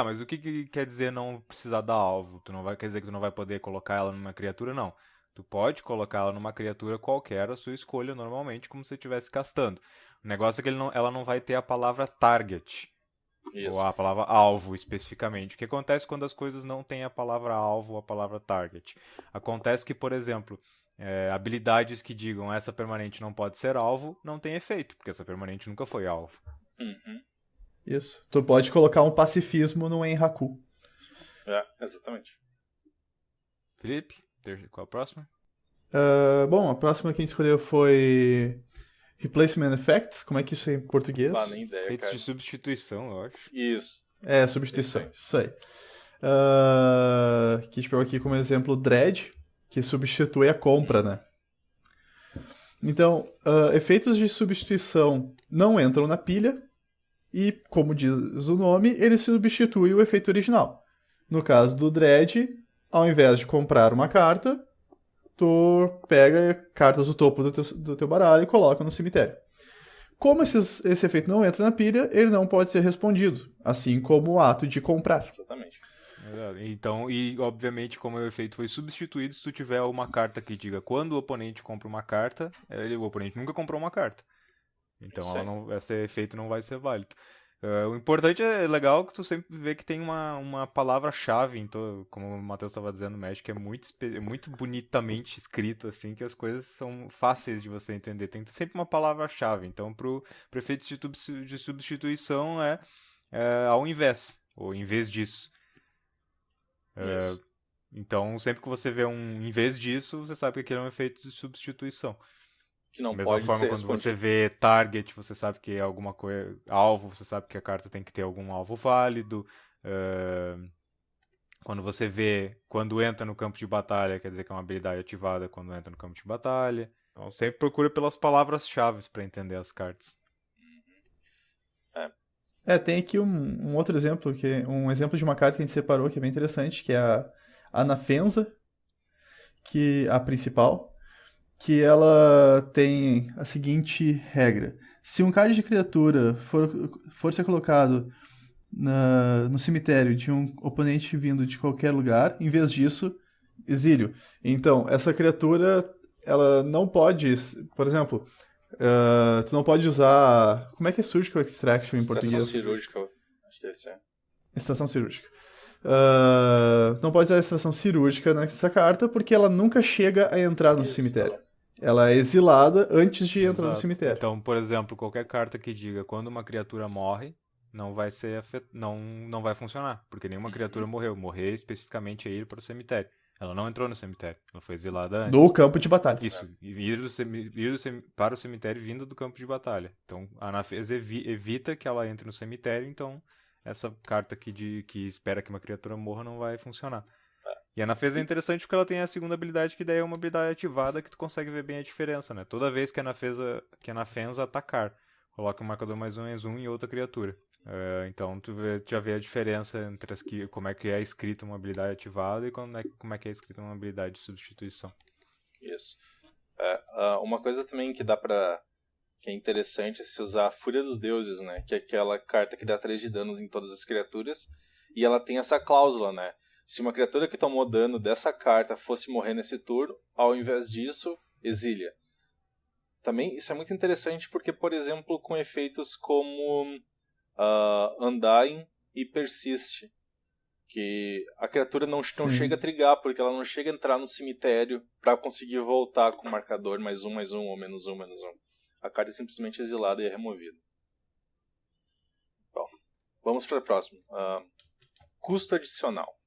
Mas o que quer dizer não precisar dar alvo? Quer dizer que tu não vai poder colocar ela numa criatura? Não. Tu pode colocar ela numa criatura qualquer, a sua escolha, normalmente, como se você estivesse castando. O negócio é que ela não vai ter a palavra target. Isso. Ou a palavra alvo, especificamente. O que acontece quando as coisas não têm a palavra alvo ou a palavra target? Acontece que, por exemplo, habilidades que digam essa permanente não pode ser alvo, não tem efeito, porque essa permanente nunca foi alvo. Isso. Tu pode colocar um pacifismo no Enraku. Exatamente. Felipe? Qual é a próxima? Bom, a próxima que a gente escolheu foi Replacement Effects. Como é que isso é em português? Nem ideia, Efeitos cara. de substituição, eu acho. Isso. Substituição. Isso aí. Que a gente pegou aqui como exemplo Dread, que substitui a compra, né? Então, efeitos de substituição não entram na pilha e, como diz o nome, ele substitui o efeito original. No caso do Dread, ao invés de comprar uma carta, tu pega cartas do topo do teu baralho e coloca no cemitério. Como esse efeito não entra na pilha, ele não pode ser respondido, assim como o ato de comprar. Exatamente. Então, e obviamente, como o efeito foi substituído, se tu tiver uma carta que diga quando o oponente compra uma carta, o oponente nunca comprou uma carta. Então, esse efeito não vai ser válido. O importante é legal que tu sempre vê que tem uma palavra-chave, então, como o Matheus estava dizendo, no Magic é muito bonitamente escrito, assim, que as coisas são fáceis de você entender. Tem sempre uma palavra-chave. Então, pro efeito de substituição ao invés, ou em vez disso. Então, sempre que você vê em vez disso, você sabe que aquele é um efeito de substituição. Que não da mesma pode forma, ser quando respondido. você vê target, você sabe que é alguma coisa. Alvo, você sabe que a carta tem que ter algum alvo válido. Quando você vê quando entra no campo de batalha, quer dizer que é uma habilidade ativada quando entra no campo de batalha. Então, sempre procura pelas palavras-chave para entender as cartas. Tem aqui um outro exemplo, um exemplo de uma carta que a gente separou, que é bem interessante, que é a Anafenza, que é a principal, que ela tem a seguinte regra. Se um card de criatura for ser colocado no cemitério de um oponente vindo de qualquer lugar, em vez disso, exílio. Então, essa criatura, ela não pode, por exemplo... tu não pode usar... Como é que é Surgical Extraction em português? Extração cirúrgica, acho que deve ser. Extração cirúrgica. Tu não pode usar a extração cirúrgica nessa carta porque ela nunca chega a entrar no cemitério. Ela é exilada antes de entrar no cemitério. Então, por exemplo, qualquer carta que diga quando uma criatura morre, não vai ser não vai funcionar, porque nenhuma criatura morreu. Morrer especificamente é ir para o cemitério. Ela não entrou no cemitério, ela foi exilada antes. Do campo de batalha. Isso, ir para o cemitério vindo do campo de batalha. Então, a Anafenza evita que ela entre no cemitério, então essa carta que espera que uma criatura morra não vai funcionar. E a Anafenza é interessante porque ela tem a segunda habilidade, que daí é uma habilidade ativada que tu consegue ver bem a diferença, né? Toda vez que a Anafenza atacar, coloca um marcador +1/+1 em outra criatura. Então tu já vê a diferença entre como é que é escrita uma habilidade ativada e como é que é escrita uma habilidade de substituição. Isso. Uma coisa também que que é interessante é se usar a Fúria dos Deuses, né? Que é aquela carta que dá 3 de danos em todas as criaturas. E ela tem essa cláusula, né? Se uma criatura que tomou dano dessa carta fosse morrer nesse turno, ao invés disso, exilia. Também isso é muito interessante porque, por exemplo, com efeitos como Undying e Persiste, que a criatura não chega a trigar, porque ela não chega a entrar no cemitério para conseguir voltar com o marcador +1/+1 ou -1/-1. A carta é simplesmente exilada e é removida. Bom, vamos para a próxima. Custo adicional.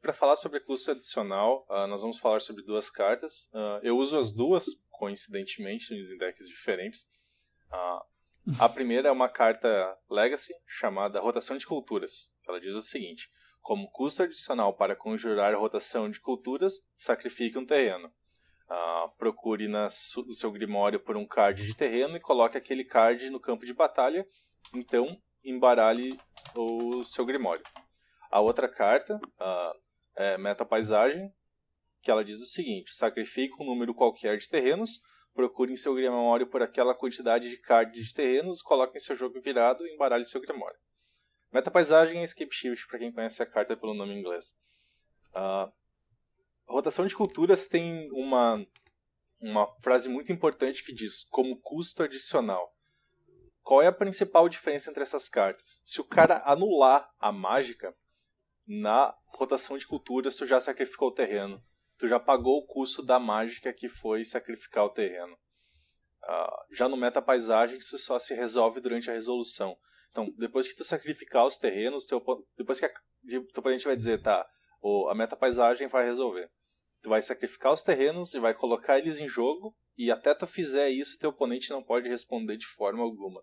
Para falar sobre custo adicional, nós vamos falar sobre 2 cartas. Eu uso as duas, coincidentemente, em decks diferentes. A primeira é uma carta Legacy, chamada Rotação de Culturas. Ela diz o seguinte: como custo adicional para conjurar a rotação de culturas, sacrifique um terreno. Procure no seu Grimório por um card de terreno e coloque aquele card no campo de batalha. Então, embaralhe o seu Grimório. A outra carta é Meta Paisagem, que ela diz o seguinte: sacrifique um número qualquer de terrenos, procure em seu Grimório por aquela quantidade de cards de terrenos, coloque em seu jogo virado e embaralhe seu Grimório. Meta Paisagem é Escape Shift, para quem conhece a carta pelo nome em inglês. Rotação de culturas tem uma frase muito importante que diz: como custo adicional. Qual é a principal diferença entre essas cartas? Se o cara anular a mágica, na rotação de culturas tu já sacrificou o terreno. Tu já pagou o custo da mágica que foi sacrificar o terreno. Já no Meta Paisagem, isso só se resolve durante a resolução. Então, depois que tu sacrificar os terrenos, depois que teu oponente vai dizer, tá, a Meta Paisagem vai resolver. Tu vai sacrificar os terrenos e vai colocar eles em jogo, e até tu fizer isso, teu oponente não pode responder de forma alguma.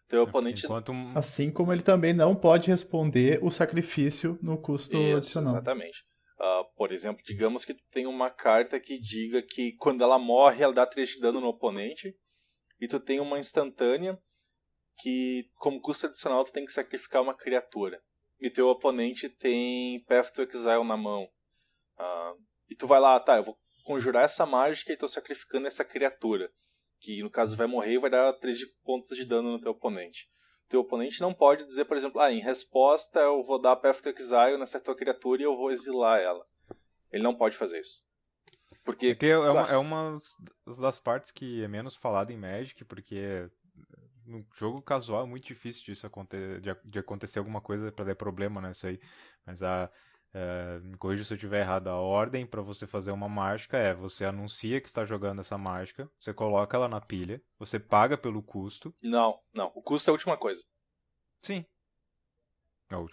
Teu oponente... Assim como ele também não pode responder o sacrifício no custo adicional. Exatamente. Por exemplo, digamos que tu tem uma carta que diga que quando ela morre, ela dá 3 de dano no oponente, e tu tem uma instantânea que, como custo adicional, tu tem que sacrificar uma criatura. E teu oponente tem Path to Exile na mão. E tu vai lá, tá, eu vou conjurar essa mágica e tô sacrificando essa criatura. Que no caso vai morrer e vai dar 3 pontos de dano no teu oponente. Teu oponente não pode dizer, por exemplo, em resposta eu vou dar Path to Exile nessa tua criatura e eu vou exilar ela. Ele não pode fazer isso. Porque é uma das partes que é menos falada em Magic, porque no jogo casual é muito difícil disso de acontecer alguma coisa pra dar problema, né, isso aí. Mas me corrija se eu estiver errado, a ordem pra você fazer uma mágica você anuncia que está jogando essa mágica, você coloca ela na pilha, você paga pelo custo. Não, o custo é a última coisa. Sim.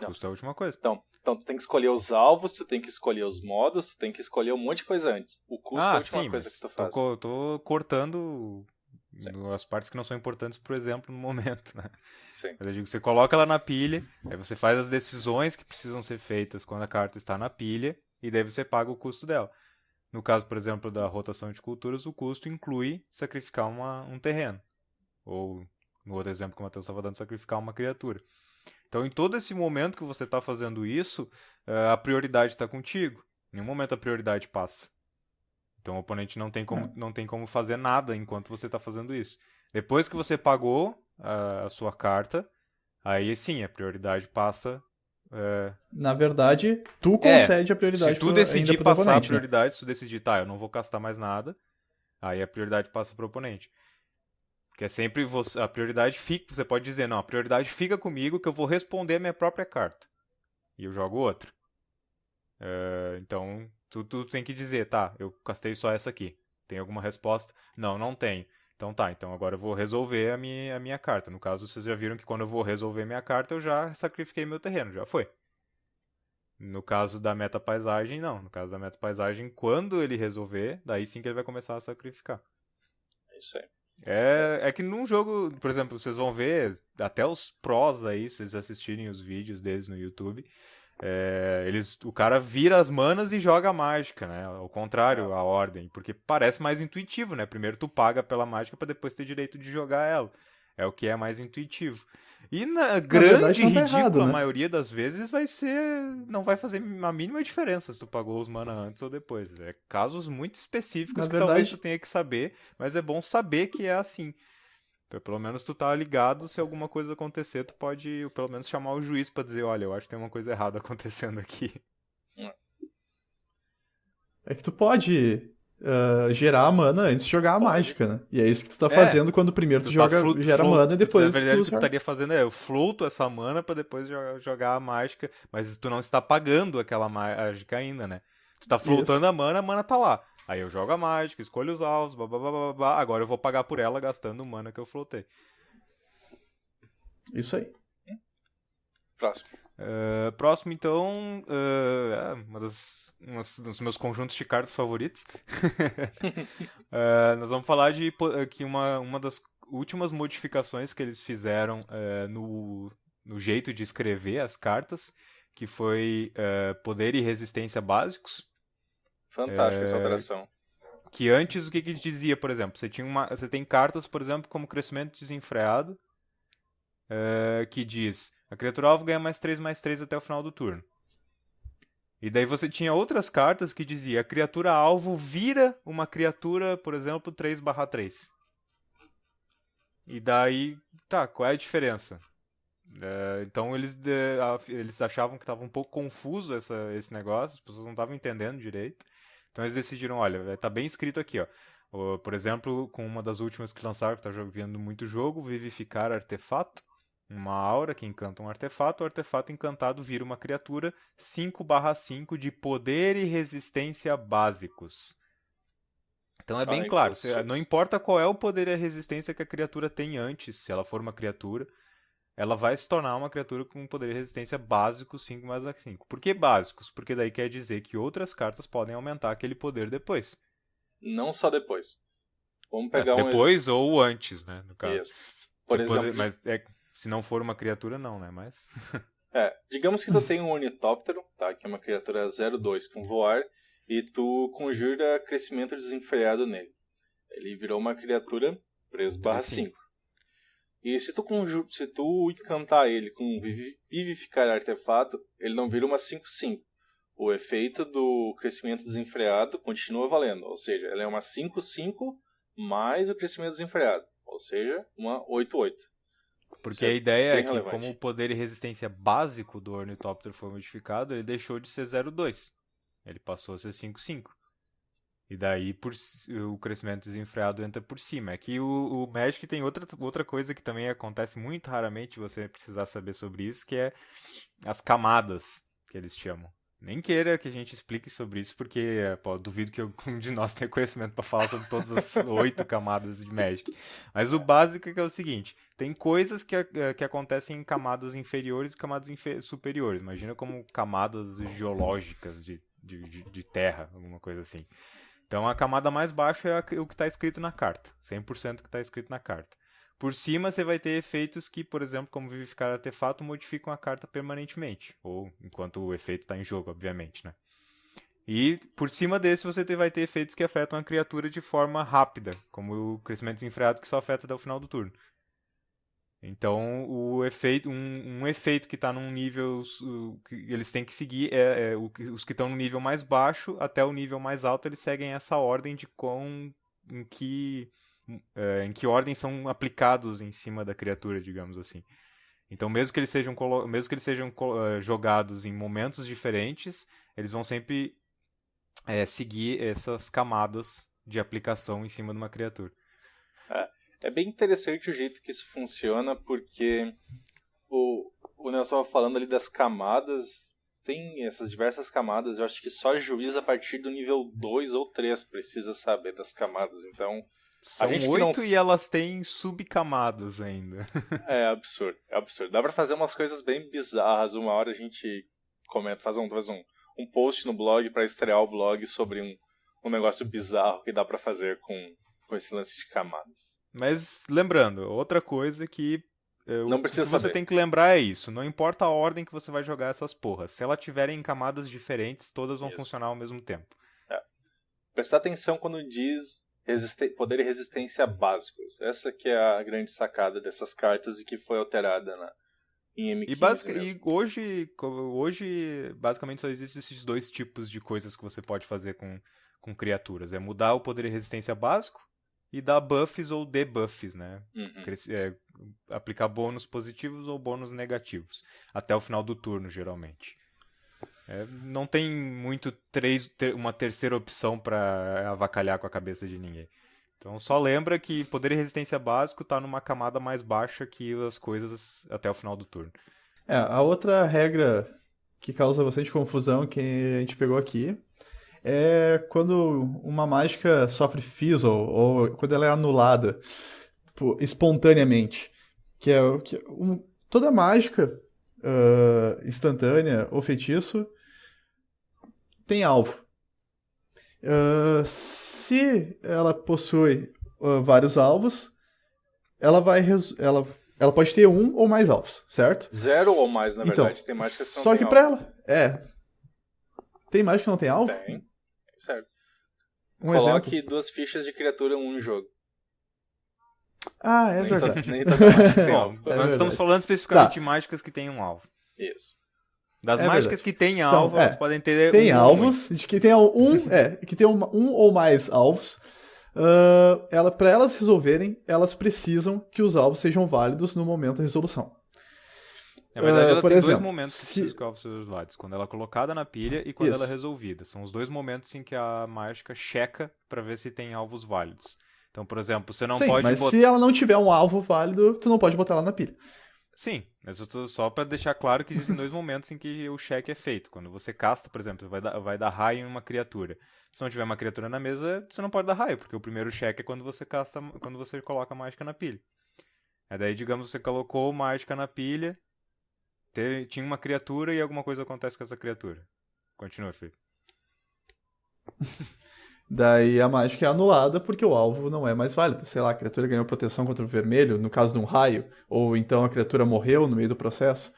Custo é a última coisa. Então tu tem que escolher os alvos, tu tem que escolher os modos, tu tem que escolher um monte de coisa antes. O custo é a última coisa que tu faz. Tô cortando as partes que não são importantes, por exemplo, no momento, né? Sim. Mas eu digo, você coloca ela na pilha, aí você faz as decisões que precisam ser feitas quando a carta está na pilha, e daí você paga o custo dela. No caso, por exemplo, da rotação de culturas, o custo inclui sacrificar um terreno. Ou, no outro exemplo que o Matheus estava dando, sacrificar uma criatura. Então, em todo esse momento que você está fazendo isso, a prioridade está contigo. Em nenhum momento a prioridade passa. Então, o oponente não tem como fazer nada enquanto você está fazendo isso. Depois que você pagou a sua carta, aí sim, a prioridade passa... Na verdade, tu concede a prioridade. Se tu decidir passar oponente, a prioridade, né? Se tu decidir, eu não vou castar mais nada, aí a prioridade passa pro oponente. Porque é sempre a prioridade fica... Você pode dizer, não, a prioridade fica comigo que eu vou responder a minha própria carta. E eu jogo outra. Então, tu tem que dizer, eu castei só essa aqui. Tem alguma resposta? Não tenho. Então agora eu vou resolver a minha carta. No caso, vocês já viram que quando eu vou resolver minha carta, eu já sacrifiquei meu terreno, já foi. No caso da meta-paisagem, não. No caso da meta-paisagem, quando ele resolver, daí sim que ele vai começar a sacrificar. É isso aí. É que num jogo, por exemplo, vocês vão ver, até os prós aí, se vocês assistirem os vídeos deles no YouTube, o cara vira as manas e joga a mágica, né? Ao contrário, a ordem, porque parece mais intuitivo, né? Primeiro tu paga pela mágica pra depois ter direito de jogar ela. É o que é mais intuitivo. E na grande, ridícula maioria das vezes não vai fazer a mínima diferença se tu pagou os mana antes ou depois. É casos muito específicos talvez tu tenha que saber, mas é bom saber que é assim. Pelo menos tu tá ligado, se alguma coisa acontecer, tu pode pelo menos chamar o juiz pra dizer, olha, eu acho que tem uma coisa errada acontecendo aqui. É que tu pode gerar a mana antes de jogar a mágica, né? E é isso que tu tá fazendo quando primeiro tu gera mana e depois... Na verdade, o que tu estaria fazendo eu floato essa mana pra depois jogar a mágica, mas tu não está pagando aquela mágica ainda, né? Tu tá floatando a mana tá lá. Aí eu jogo a mágica, escolho os alvos, agora eu vou pagar por ela gastando o mana que eu floatei. Isso aí. Próximo, então, um dos meus conjuntos de cartas favoritos. Nós vamos falar de que uma das últimas modificações que eles fizeram no jeito de escrever as cartas, que foi poder e resistência básicos. Fantástica essa alteração. Que antes, o que dizia, por exemplo? Você tem cartas, por exemplo, como crescimento desenfreado, que diz, a criatura alvo ganha +3/+3 até o final do turno. E daí você tinha outras cartas que dizia, a criatura alvo vira uma criatura, por exemplo, 3/3. E daí, qual é a diferença? Então eles achavam que estava um pouco confuso esse negócio, as pessoas não estavam entendendo direito. Então eles decidiram, olha, tá bem escrito aqui, ó. Por exemplo, com uma das últimas que lançaram, que tá vendo muito jogo, Vivificar Artefato, uma aura que encanta um artefato, o artefato encantado vira uma criatura 5/5 de poder e resistência básicos. Então é bem claro, não importa qual é o poder e a resistência que a criatura tem antes, se ela for uma criatura, ela vai se tornar uma criatura com poder de resistência básico 5/5. Por que básicos? Porque daí quer dizer que outras cartas podem aumentar aquele poder depois. Não só depois. Vamos pegar depois ou antes, né, no caso. Isso. Por exemplo, mas se não for uma criatura, não, né? Mas... digamos que tu tem um ornitóptero, tá? Que é uma criatura 0/2 com voar, e tu conjura crescimento desenfreado nele. Ele virou uma criatura 3/5. E se tu encantar ele com vivificar artefato, ele não vira uma 5/5. O efeito do crescimento desenfreado continua valendo, ou seja, ela é uma 5/5 mais o crescimento desenfreado, ou seja, uma 8/8. Porque a ideia é que, como o poder e resistência básico do Ornitóptero foi modificado, ele deixou de ser 0/2. Ele passou a ser 5/5. E daí o crescimento desenfreado entra por cima. É que o Magic tem outra coisa que também acontece muito raramente, você precisar saber sobre isso, que é as camadas, que eles chamam. Nem queira que a gente explique sobre isso, porque duvido que algum de nós tenha conhecimento para falar sobre todas as 8 camadas de Magic. Mas o básico é que é o seguinte, tem coisas que acontecem em camadas inferiores e camadas superiores. Imagina como camadas geológicas de terra, alguma coisa assim. Então a camada mais baixa é o que está escrito na carta, 100% que está escrito na carta. Por cima você vai ter efeitos que, por exemplo, como vivificar artefato, modificam a carta permanentemente. Ou enquanto o efeito está em jogo, obviamente, né? E por cima desse você vai ter efeitos que afetam a criatura de forma rápida, como o crescimento desenfreado que só afeta até o final do turno. Então um efeito que está num nível que eles têm que seguir os que estão no nível mais baixo até o nível mais alto, eles seguem essa ordem de em que ordem são aplicados em cima da criatura, digamos assim. Então mesmo que eles sejam jogados em momentos diferentes, eles vão sempre seguir essas camadas de aplicação em cima de uma criatura. É bem interessante o jeito que isso funciona, porque o Nelson estava falando ali das camadas, tem essas diversas camadas, eu acho que só juiz a partir do nível 2 ou 3 precisa saber das camadas, então... São 8 e elas têm subcamadas ainda. É absurdo. Dá pra fazer umas coisas bem bizarras, uma hora a gente comenta, faz um post no blog pra estrear o blog sobre um negócio bizarro que dá pra fazer com esse lance de camadas. Mas, lembrando, outra coisa que não precisa você tem que lembrar é isso. Não importa a ordem que você vai jogar essas porras. Se elas tiverem em camadas diferentes, todas vão funcionar ao mesmo tempo. Prestar atenção quando diz poder e resistência básicos. Essa que é a grande sacada dessas cartas e que foi alterada em M15 e hoje, basicamente, só existem esses 2 tipos de coisas que você pode fazer com criaturas. É mudar o poder e resistência básico e dar buffs ou debuffs, né? Aplicar bônus positivos ou bônus negativos. Até o final do turno, geralmente. Não tem muito uma terceira opção para avacalhar com a cabeça de ninguém. Então só lembra que poder e resistência básico está numa camada mais baixa que as coisas até o final do turno. A outra regra que causa bastante confusão que a gente pegou aqui é quando uma mágica sofre fizzle ou quando ela é anulada espontaneamente. Toda mágica instantânea ou feitiço tem alvo. Se ela possui vários alvos, ela pode ter um ou mais alvos, certo? 0 ou mais, na verdade. Tem mágicas que não só tem que pra ela... Tem mágica que não tem alvo? Tem. Certo. Coloque exemplo. 2 fichas de criatura 1 em jogo. É verdade. Nem toda mágica tem alvo. Nós estamos falando especificamente de mágicas que têm um alvo. Isso. Das mágicas que têm alvo, elas podem ter tem alvos, de que tem que tem um ou mais alvos. Para elas resolverem, elas precisam que os alvos sejam válidos no momento da resolução. Na verdade, ela tem 2 momentos que precisa que o alvo seja válido. Quando ela é colocada na pilha e quando ela é resolvida. São os 2 momentos em que a mágica checa para ver se tem alvos válidos. Então, por exemplo, você não pode mas se ela não tiver um alvo válido, tu não pode botar ela na pilha. Sim, mas eu tô só pra deixar claro que existem 2 momentos em que o cheque é feito. Quando você casta, por exemplo, vai dar raio em uma criatura. Se não tiver uma criatura na mesa, você não pode dar raio, porque o primeiro cheque é quando você coloca a mágica na pilha. Aí daí, digamos, você colocou mágica na pilha, tinha uma criatura e alguma coisa acontece com essa criatura. Continua, Felipe. Daí a mágica é anulada porque o alvo não é mais válido. Sei lá, a criatura ganhou proteção contra o vermelho, no caso de um raio, ou então a criatura morreu no meio do processo.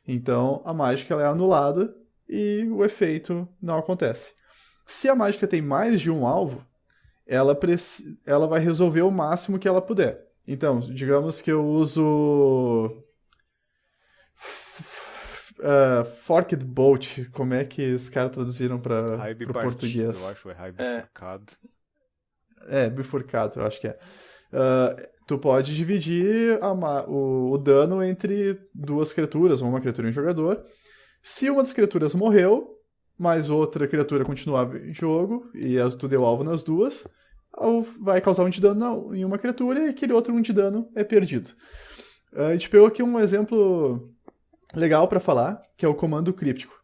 Então a mágica ela é anulada e o efeito não acontece. Se a mágica tem mais de um alvo, ela vai resolver o máximo que ela puder. Então, digamos que eu uso Forked Bolt, como é que os caras traduziram para o português? Eu acho, é raio bifurcado. Bifurcado, eu acho que é. Tu pode dividir o dano entre duas criaturas, ou uma criatura e um jogador. Se uma das criaturas morreu, mas outra criatura continuava em jogo, e tu deu alvo nas duas, vai causar um de dano em uma criatura, e aquele outro um de dano é perdido. A gente pegou aqui um exemplo legal para falar, que é o comando críptico.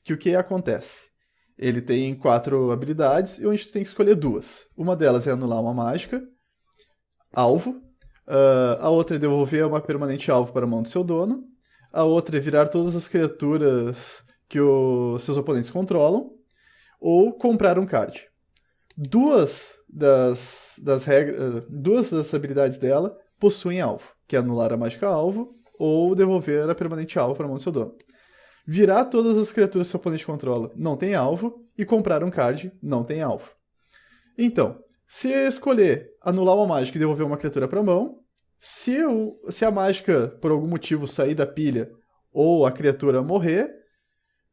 Que o que acontece? Ele tem 4 habilidades, e onde tu tem que escolher 2. Uma delas é anular uma mágica, alvo. A outra é devolver uma permanente alvo para a mão do seu dono. A outra é virar todas as criaturas que os seus oponentes controlam. Ou comprar um card. Duas das habilidades dela possuem alvo, que é anular a mágica alvo ou devolver a permanente alvo para a mão do seu dono. Virar todas as criaturas que seu oponente controla não tem alvo, e comprar um card não tem alvo. Então, se escolher anular uma mágica e devolver uma criatura para a mão, se a mágica por algum motivo sair da pilha ou a criatura morrer,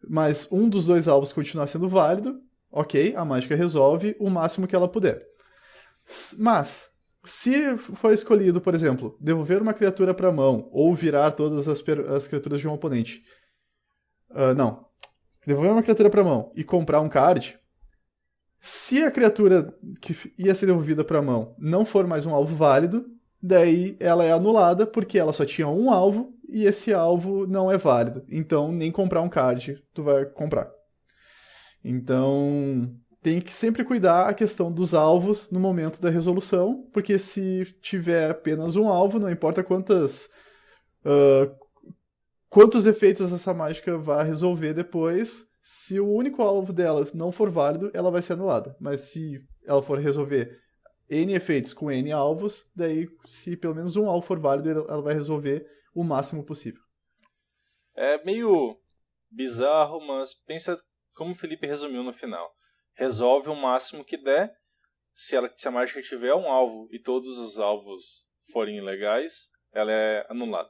mas um dos 2 alvos continuar sendo válido, ok, a mágica resolve o máximo que ela puder. Mas, se for escolhido, por exemplo, devolver uma criatura para a mão ou virar todas as criaturas de um oponente, devolver uma criatura para a mão e comprar um card, se a criatura que ia ser devolvida para a mão não for mais um alvo válido, daí ela é anulada porque ela só tinha um alvo e esse alvo não é válido. Então, nem comprar um card tu vai comprar. Então, tem que sempre cuidar a questão dos alvos no momento da resolução, porque se tiver apenas um alvo, não importa quantos efeitos essa mágica vai resolver depois, se o único alvo dela não for válido, ela vai ser anulada. Mas se ela for resolver N efeitos com N alvos, daí se pelo menos um alvo for válido, ela vai resolver o máximo possível. É meio bizarro, mas pensa como o Felipe resumiu no final. Resolve o máximo que der. Se a mágica tiver um alvo e todos os alvos forem ilegais, ela é anulada.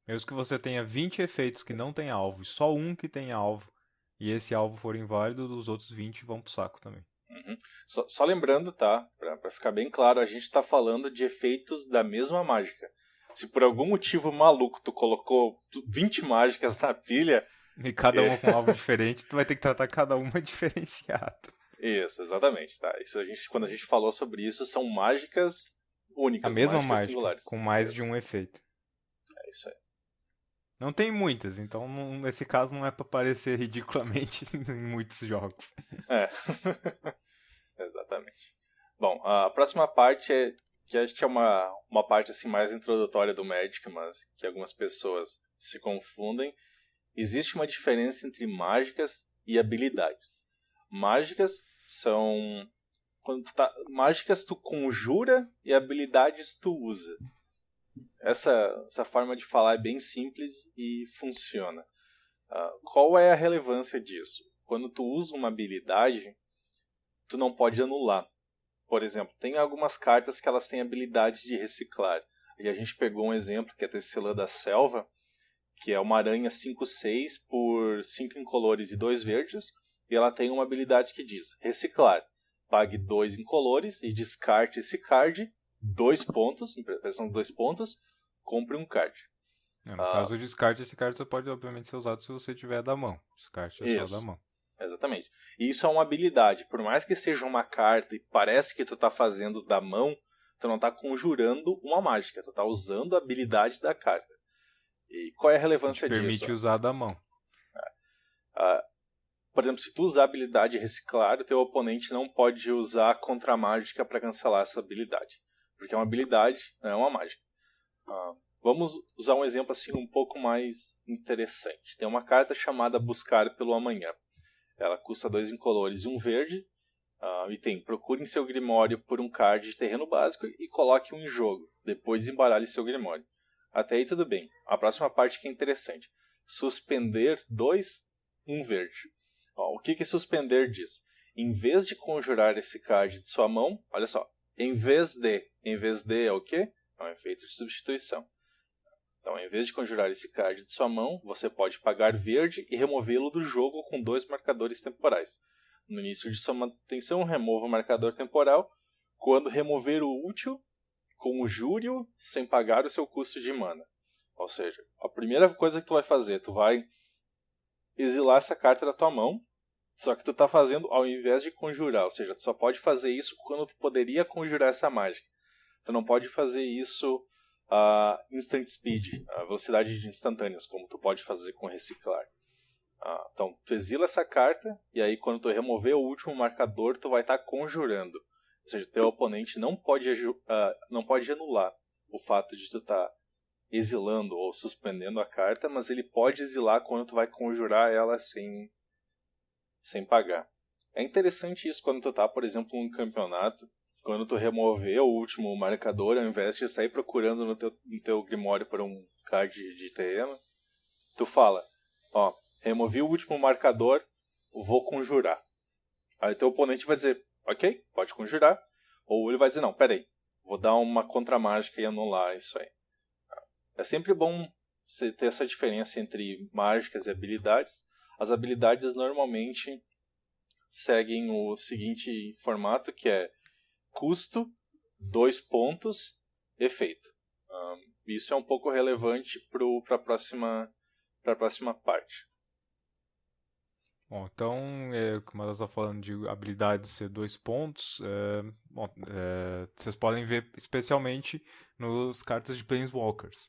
Mesmo que você tenha 20 efeitos que não tem alvo, e só um que tem alvo, e esse alvo for inválido, os outros 20 vão pro saco também. Uhum. Só lembrando, tá? Pra ficar bem claro, a gente tá falando de efeitos da mesma mágica. Se por algum motivo maluco tu colocou 20 mágicas na pilha... E cada uma com um alvo diferente, tu vai ter que tratar cada uma diferenciado. Isso, exatamente. Tá? Quando a gente falou sobre isso, são mágicas únicas. A mesma mágica, singulares. com mais de um efeito. É isso aí. Não tem muitas, então nesse caso não é pra parecer ridiculamente em muitos jogos. Exatamente. Bom, a próxima parte que acho que é uma parte assim, mais introdutória do Magic, mas que algumas pessoas se confundem. Existe uma diferença entre mágicas e habilidades. Mágicas são... mágicas tu conjura e habilidades tu usa. Essa forma de falar é bem simples e funciona. Qual é a relevância disso? Quando tu usa uma habilidade, tu não pode anular. Por exemplo, tem algumas cartas que elas têm habilidade de reciclar. E a gente pegou um exemplo, que é a Tecelã da Selva, que é uma aranha 5/6 por 5 incolores e 2 verdes, e ela tem uma habilidade que diz reciclar. Pague 2 incolores e descarte esse card, 2 pontos, impressão de 2 pontos, compre um card. No caso do descarte, esse card só pode obviamente ser usado se você tiver da mão. Descarte é só da mão. Exatamente. E isso é uma habilidade. Por mais que seja uma carta e parece que tu tá fazendo da mão, tu não tá conjurando uma mágica, tu tá usando a habilidade da carta. E qual é a relevância disso? Permite usar da mão. Por exemplo, se tu usar a habilidade reciclar, o teu oponente não pode usar contra-mágica para cancelar essa habilidade. porque é uma habilidade, não é uma mágica. Vamos usar um exemplo assim um pouco mais interessante. Tem uma carta chamada Buscar pelo Amanhã. Ela custa 2 incolores e 1 verde. E tem: procure em seu Grimório por um card de terreno básico e coloque um em jogo. Depois embaralhe seu Grimório. Até aí tudo bem. A próxima parte que é interessante. Suspender 2, 1 verde. O que suspender diz? Em vez de conjurar esse card de sua mão, olha só. Em vez de é o quê? É um efeito de substituição. Então, em vez de conjurar esse card de sua mão, você pode pagar verde e removê-lo do jogo com 2 marcadores temporais. No início de sua manutenção, remova o marcador temporal. Quando remover o útil, conjure-o sem pagar o seu custo de mana. Ou seja, a primeira coisa que tu vai fazer, tu vai exilar essa carta da tua mão, só que tu está fazendo ao invés de conjurar. Ou seja, tu só pode fazer isso quando tu poderia conjurar essa mágica. Tu não pode fazer isso instant speed, a velocidade de instantâneas, como tu pode fazer com reciclar. Então, tu exila essa carta, e aí quando tu remover o último marcador, tu vai estar conjurando. Ou seja, teu oponente não pode anular o fato de tu estar exilando ou suspendendo a carta, mas ele pode exilar quando tu vai conjurar ela sem pagar. É interessante isso quando tu tá, por exemplo, num campeonato. Quando tu remover o último marcador, ao invés de sair procurando no teu Grimório por um card de terreno, tu fala: removi o último marcador, vou conjurar. Aí teu oponente vai dizer: ok, pode conjurar. Ou ele vai dizer: não, peraí, vou dar uma contramágica e anular isso aí. É sempre bom você ter essa diferença entre mágicas e habilidades. As habilidades normalmente seguem o seguinte formato, que é custo, 2 pontos, efeito. Isso é um pouco relevante para a próxima parte. Bom, então, como ela está falando de habilidades ser 2 pontos, vocês podem ver especialmente nos cartas de Planeswalkers,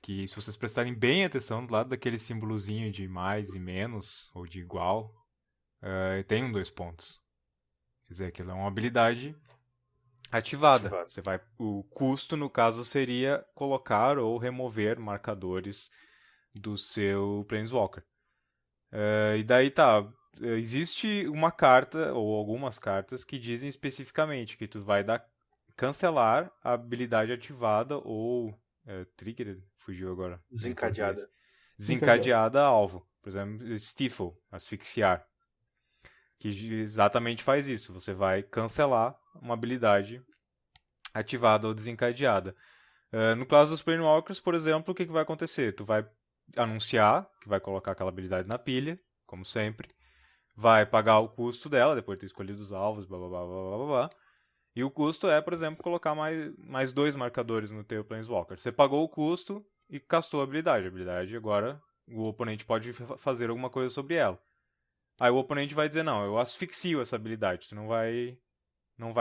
que se vocês prestarem bem atenção do lado daquele símbolozinho de mais e menos, ou de igual, tem 2 pontos. Quer dizer, aquilo é uma habilidade ativada. O custo, no caso, seria colocar ou remover marcadores do seu Planeswalker. E daí existe uma carta, ou algumas cartas, que dizem especificamente que tu vai cancelar a habilidade ativada ou trigger, fugiu agora. Desencadeada. Desencadeada a alvo. Por exemplo, Stifle, asfixiar. Que exatamente faz isso. Você vai cancelar uma habilidade ativada ou desencadeada. No caso dos Planewalkers, por exemplo, o que vai acontecer? Tu vai anunciar que vai colocar aquela habilidade na pilha, como sempre. Vai pagar o custo dela, depois de ter escolhido os alvos, blá blá blá blá blá blá. E o custo é, por exemplo, colocar mais 2 marcadores no teu Planeswalker. Você pagou o custo e castou a habilidade. A habilidade agora o oponente pode fazer alguma coisa sobre ela. Aí o oponente vai dizer: não, eu asfixio essa habilidade, ela não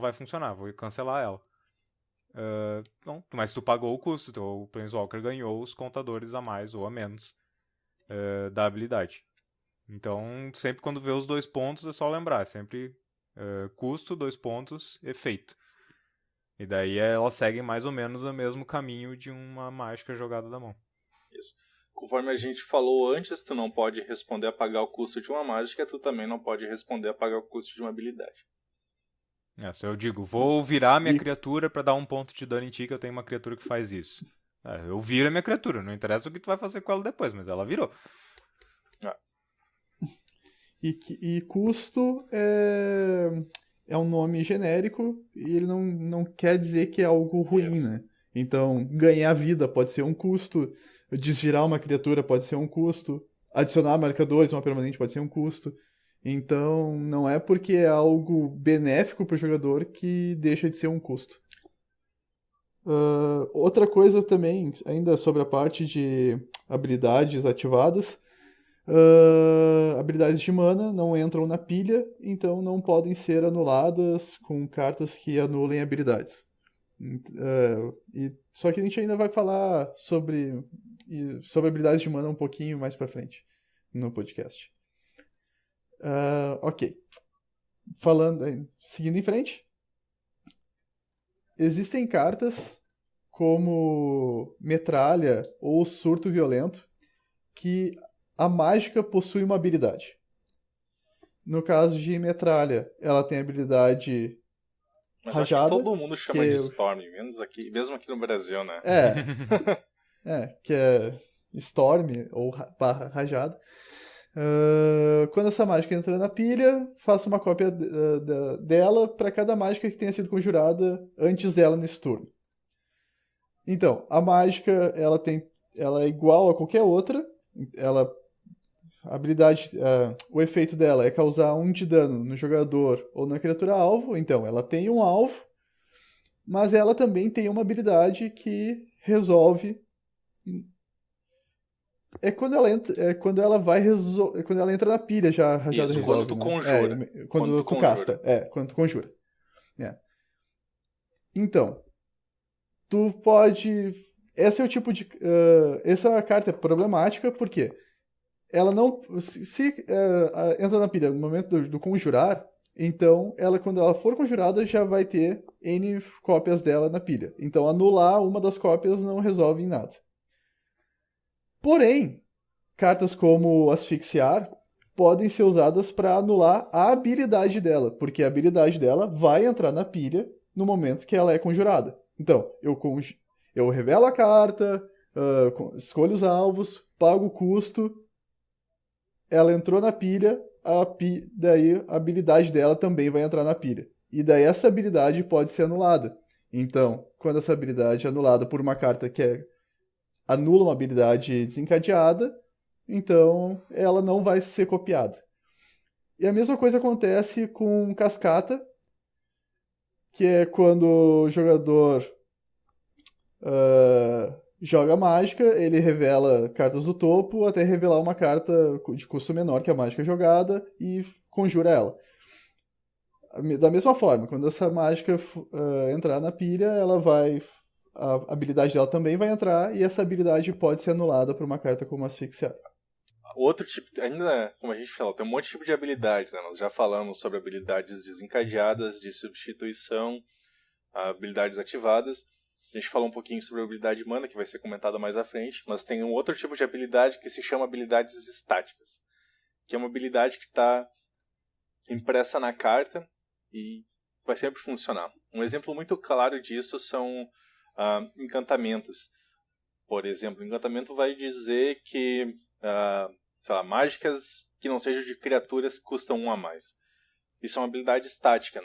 vai funcionar, vou cancelar ela. Não, mas tu pagou o custo, teu Planeswalker ganhou os contadores a mais ou a menos da habilidade. Então, sempre quando vê os 2 pontos, é só lembrar, sempre custo, 2 pontos, efeito. E daí elas seguem mais ou menos o mesmo caminho de uma mágica jogada da mão. Isso. Conforme a gente falou antes, tu não pode responder a pagar o custo de uma mágica, tu também não pode responder a pagar o custo de uma habilidade. Se eu digo: vou virar minha criatura para dar 1 ponto de dano em ti, que eu tenho uma criatura que faz isso. Eu viro a minha criatura, não interessa o que tu vai fazer com ela depois, mas ela virou. E custo é um nome genérico e ele não quer dizer que é algo ruim, né? Então, ganhar vida pode ser um custo, desvirar uma criatura pode ser um custo, adicionar marcadores, uma permanente pode ser um custo. Então, não é porque é algo benéfico para o jogador que deixa de ser um custo. Outra coisa também, ainda sobre a parte de habilidades ativadas, habilidades de mana não entram na pilha, então não podem ser anuladas com cartas que anulem habilidades. Só que a gente ainda vai falar sobre habilidades de mana um pouquinho mais pra frente no podcast. Ok. Seguindo em frente. existem cartas como Metralha ou Surto Violento que a mágica possui uma habilidade. No caso de Metralha, ela tem a habilidade Mas Rajada. acho que todo mundo chama que- de Storm, menos aqui, mesmo aqui no Brasil, né? Que é Storm ou barra Rajada. Quando essa mágica entra na pilha, faça uma cópia dela para cada mágica que tenha sido conjurada antes dela nesse turno. Então, a mágica ela é igual a qualquer outra. A habilidade, o efeito dela é causar 1 de dano no jogador ou na criatura alvo. Então, ela tem um alvo, mas ela também tem uma habilidade que resolve. Quando ela entra na pilha já a rajada Isso, resolve. quando tu né? conjura. Quando tu casta. Quando tu conjura. Então, tu pode. Esse é o tipo de. Essa carta é problemática porque ela não. Se entra na pilha no momento do conjurar, então quando ela for conjurada já vai ter N cópias dela na pilha. Então anular uma das cópias não resolve em nada. Porém, cartas como Asfixiar podem ser usadas para anular a habilidade dela, porque a habilidade dela vai entrar na pilha no momento que ela é conjurada. Então, eu revelo a carta, escolho os alvos, pago o custo, ela entrou na pilha, daí a habilidade dela também vai entrar na pilha. E daí essa habilidade pode ser anulada. Então, quando essa habilidade é anulada por uma carta que anula uma habilidade desencadeada, então ela não vai ser copiada. E a mesma coisa acontece com cascata, que é quando o jogador joga mágica, ele revela cartas do topo até revelar uma carta de custo menor que a mágica jogada e conjura ela. Da mesma forma, quando essa mágica entrar na pilha, a habilidade dela também vai entrar e essa habilidade pode ser anulada por uma carta como Asfixiar. Outro tipo, ainda como a gente falou, tem um monte de tipo de habilidades, né? Nós já falamos sobre habilidades desencadeadas, de substituição, habilidades ativadas. A gente falou um pouquinho sobre a habilidade mana, que vai ser comentada mais à frente, mas tem um outro tipo de habilidade que se chama habilidades estáticas, que é uma habilidade que está impressa na carta e vai sempre funcionar. Um exemplo muito claro disso são encantamentos. Por exemplo, o encantamento vai dizer que mágicas que não sejam de criaturas custam 1 a mais. Isso é uma habilidade estática.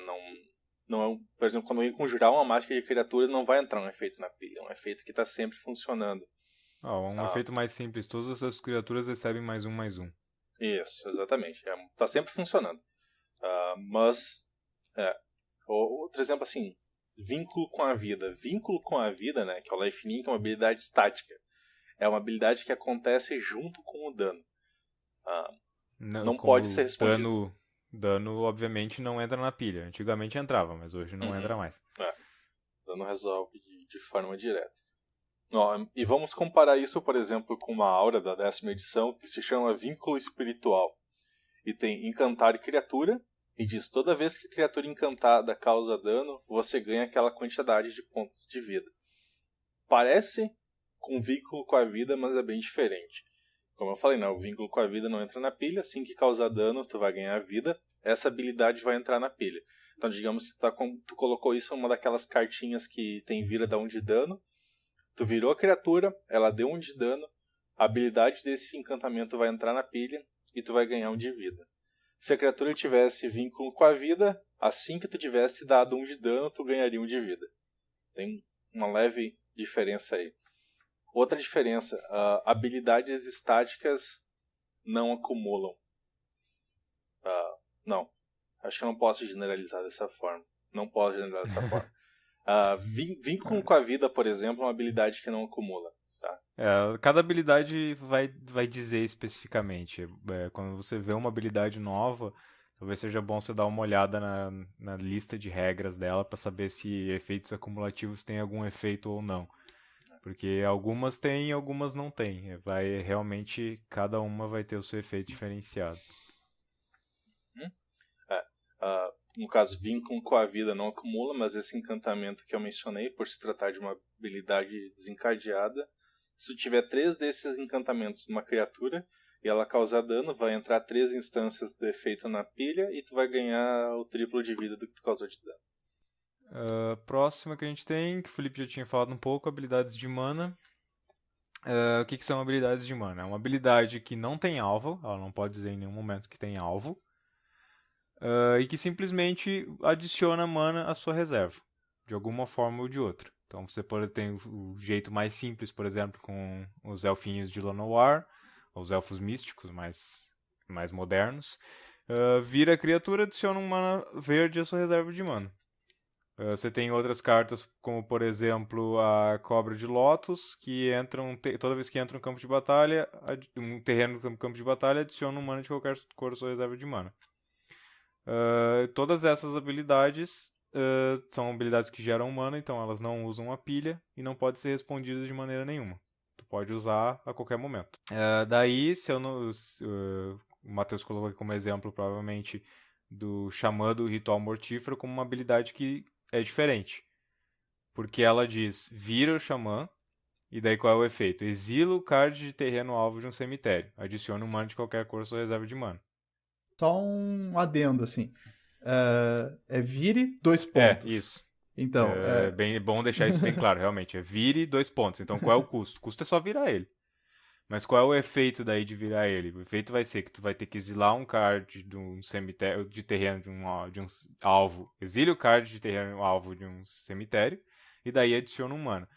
Não é, por exemplo, quando eu ia conjurar uma mágica de criatura, não vai entrar um efeito na pilha. É um efeito que está sempre funcionando. Efeito mais simples. Todas as criaturas recebem mais um. Isso, exatamente. Está sempre funcionando. Outro exemplo assim, vínculo com a vida. Vínculo com a vida, né, que é o Life Link, é uma habilidade estática. É uma habilidade que acontece junto com o dano. Não pode ser respondido. Dano, obviamente, não entra na pilha. Antigamente entrava, mas hoje não entra mais. Dano resolve de forma direta. E vamos comparar isso, por exemplo, com uma aura da 10ª edição que se chama Vínculo Espiritual. E tem Encantar Criatura, e diz, toda vez que a criatura encantada causa dano, você ganha aquela quantidade de pontos de vida. Parece com vínculo com a vida, mas é bem diferente. Como eu falei, o vínculo com a vida não entra na pilha, assim que causar dano, tu vai ganhar vida, essa habilidade vai entrar na pilha. Então, digamos que tu colocou isso em uma daquelas cartinhas que tem vira da 1 de dano, tu virou a criatura, ela deu 1 de dano, a habilidade desse encantamento vai entrar na pilha e tu vai ganhar 1 de vida. Se a criatura tivesse vínculo com a vida, assim que tu tivesse dado 1 de dano, tu ganharia 1 de vida. Tem uma leve diferença aí. Outra diferença, habilidades estáticas não acumulam. Não, acho que eu não posso generalizar dessa forma. Não posso generalizar dessa forma. Vínculo com a vida, por exemplo, é uma habilidade que não acumula. Tá? Cada habilidade vai dizer especificamente. Quando você vê uma habilidade nova, talvez seja bom você dar uma olhada na lista de regras dela para saber se efeitos acumulativos têm algum efeito ou não. Porque algumas têm e algumas não têm. Realmente, cada uma vai ter o seu efeito diferenciado. no caso, vínculo com a vida não acumula, mas esse encantamento que eu mencionei, por se tratar de uma habilidade desencadeada, se tu tiver 3 desses encantamentos numa criatura e ela causar dano, vai entrar 3 instâncias do efeito na pilha e tu vai ganhar o triplo de vida do que tu causou de dano. Próxima que a gente tem, que o Felipe já tinha falado um pouco, habilidades de mana. O que são habilidades de mana? É uma habilidade que não tem alvo, ela não pode dizer em nenhum momento que tem alvo, e que simplesmente adiciona mana à sua reserva, de alguma forma ou de outra. Então você pode ter o jeito mais simples, por exemplo, com os elfinhos de Llanowar, os elfos místicos mais modernos. Vira a criatura, adiciona um mana verde à sua reserva de mana. Você tem outras cartas, como por exemplo a Cobra de Lotus, que toda vez que entra no campo de batalha, um terreno no campo de batalha adiciona um mana de qualquer cor à sua reserva de mana. Todas essas habilidades são habilidades que geram mana, então elas não usam a pilha e não podem ser respondidas de maneira nenhuma. Tu pode usar a qualquer momento. Daí, o Matheus colocou aqui como exemplo, provavelmente, do Xamã do Ritual Mortífero como uma habilidade que é diferente. Porque ela diz, vira o Xamã, e daí qual é o efeito? Exila o card de terreno alvo de um cemitério. Adiciona um mana de qualquer cor à sua reserva de mana. Só um adendo, assim. Vire 2 pontos. Isso. Então, bem bom deixar isso bem claro, realmente. É vire 2 pontos. Então qual é o custo? O custo é só virar ele. Mas qual é o efeito daí de virar ele? O efeito vai ser que tu vai ter que exilar um card de um cemitério, de terreno de um alvo. Exile o card de terreno alvo de um cemitério e daí adiciona um mana.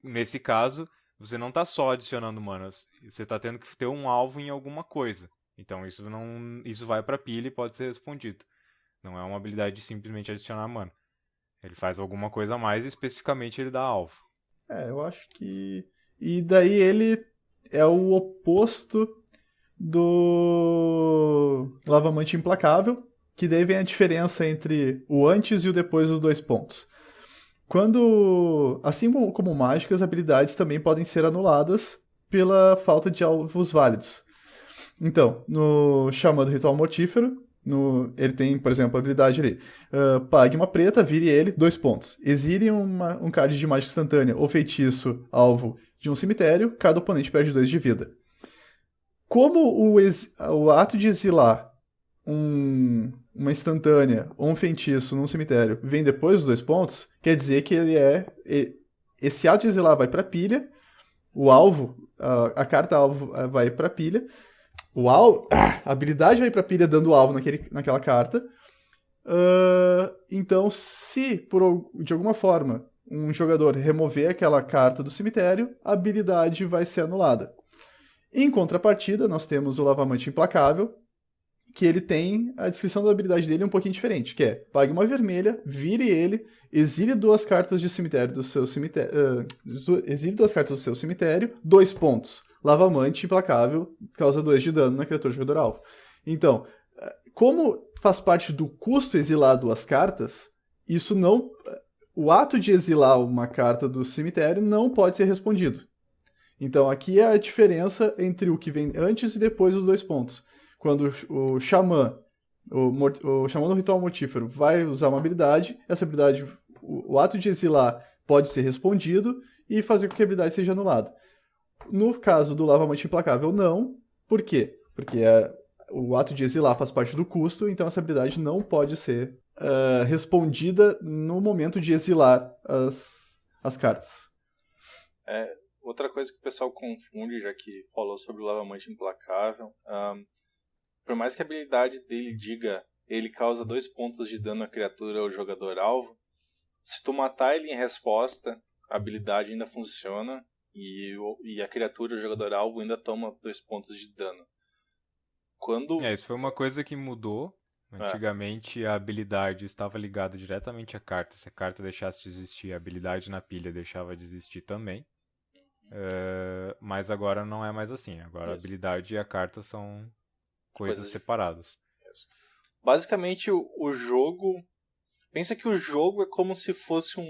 Nesse caso, você não está só adicionando mana, você está tendo que ter um alvo em alguma coisa. Então isso vai para pilha e pode ser respondido. Não é uma habilidade de simplesmente adicionar mana. Ele faz alguma coisa a mais e especificamente ele dá alvo. Eu acho que... E daí ele é o oposto do Lavamante Implacável, que daí vem a diferença entre o antes e o depois dos 2 pontos. Assim como mágicas, habilidades também podem ser anuladas pela falta de alvos válidos. Então, no Xamã do Ritual Mortífero, ele tem, por exemplo, a habilidade ali. Pague uma preta, vire ele, 2 pontos. Exile um card de mágica instantânea ou feitiço alvo de um cemitério, cada oponente perde 2 de vida. Como o ato de exilar uma instantânea ou um feitiço num cemitério vem depois dos 2 pontos, quer dizer que esse ato de exilar vai para pilha, o alvo, a carta alvo vai para pilha, a habilidade vai para pilha dando alvo naquela carta. Então, se de alguma forma um jogador remover aquela carta do cemitério, a habilidade vai ser anulada. Em contrapartida, nós temos o Lavamante Implacável, que ele tem a descrição da habilidade dele um pouquinho diferente, que é, pague uma vermelha, vire ele, exile 2 cartas de cemitério do seu cemitério, exile 2 cartas do seu cemitério, 2 pontos. Lavamante Implacável causa 2 de dano na criatura jogador alvo. Então, como faz parte do custo exilar 2 cartas, o ato de exilar uma carta do cemitério não pode ser respondido. Então aqui é a diferença entre o que vem antes e depois dos 2 pontos. Quando o Xamã, o Xamã do Ritual Mortífero vai usar uma habilidade, essa habilidade, o ato de exilar pode ser respondido e fazer com que a habilidade seja anulada. No caso do Lavamante Implacável, não. Por quê? Porque o ato de exilar faz parte do custo, então essa habilidade não pode ser respondida no momento de exilar as cartas. Outra coisa que o pessoal confunde, já que falou sobre o Lavamante Implacável, por mais que a habilidade dele diga ele causa 2 pontos de dano à criatura ou jogador alvo, se tu matar ele em resposta, a habilidade ainda funciona e a criatura ou jogador alvo ainda toma 2 pontos de dano. Isso foi uma coisa que mudou. Antigamente a habilidade estava ligada diretamente à carta. Se a carta deixasse de existir, a habilidade na pilha deixava de existir também. Mas agora não é mais assim. Agora a habilidade e a carta são coisas separadas. Isso. Basicamente o jogo... Pensa que o jogo é como se fosse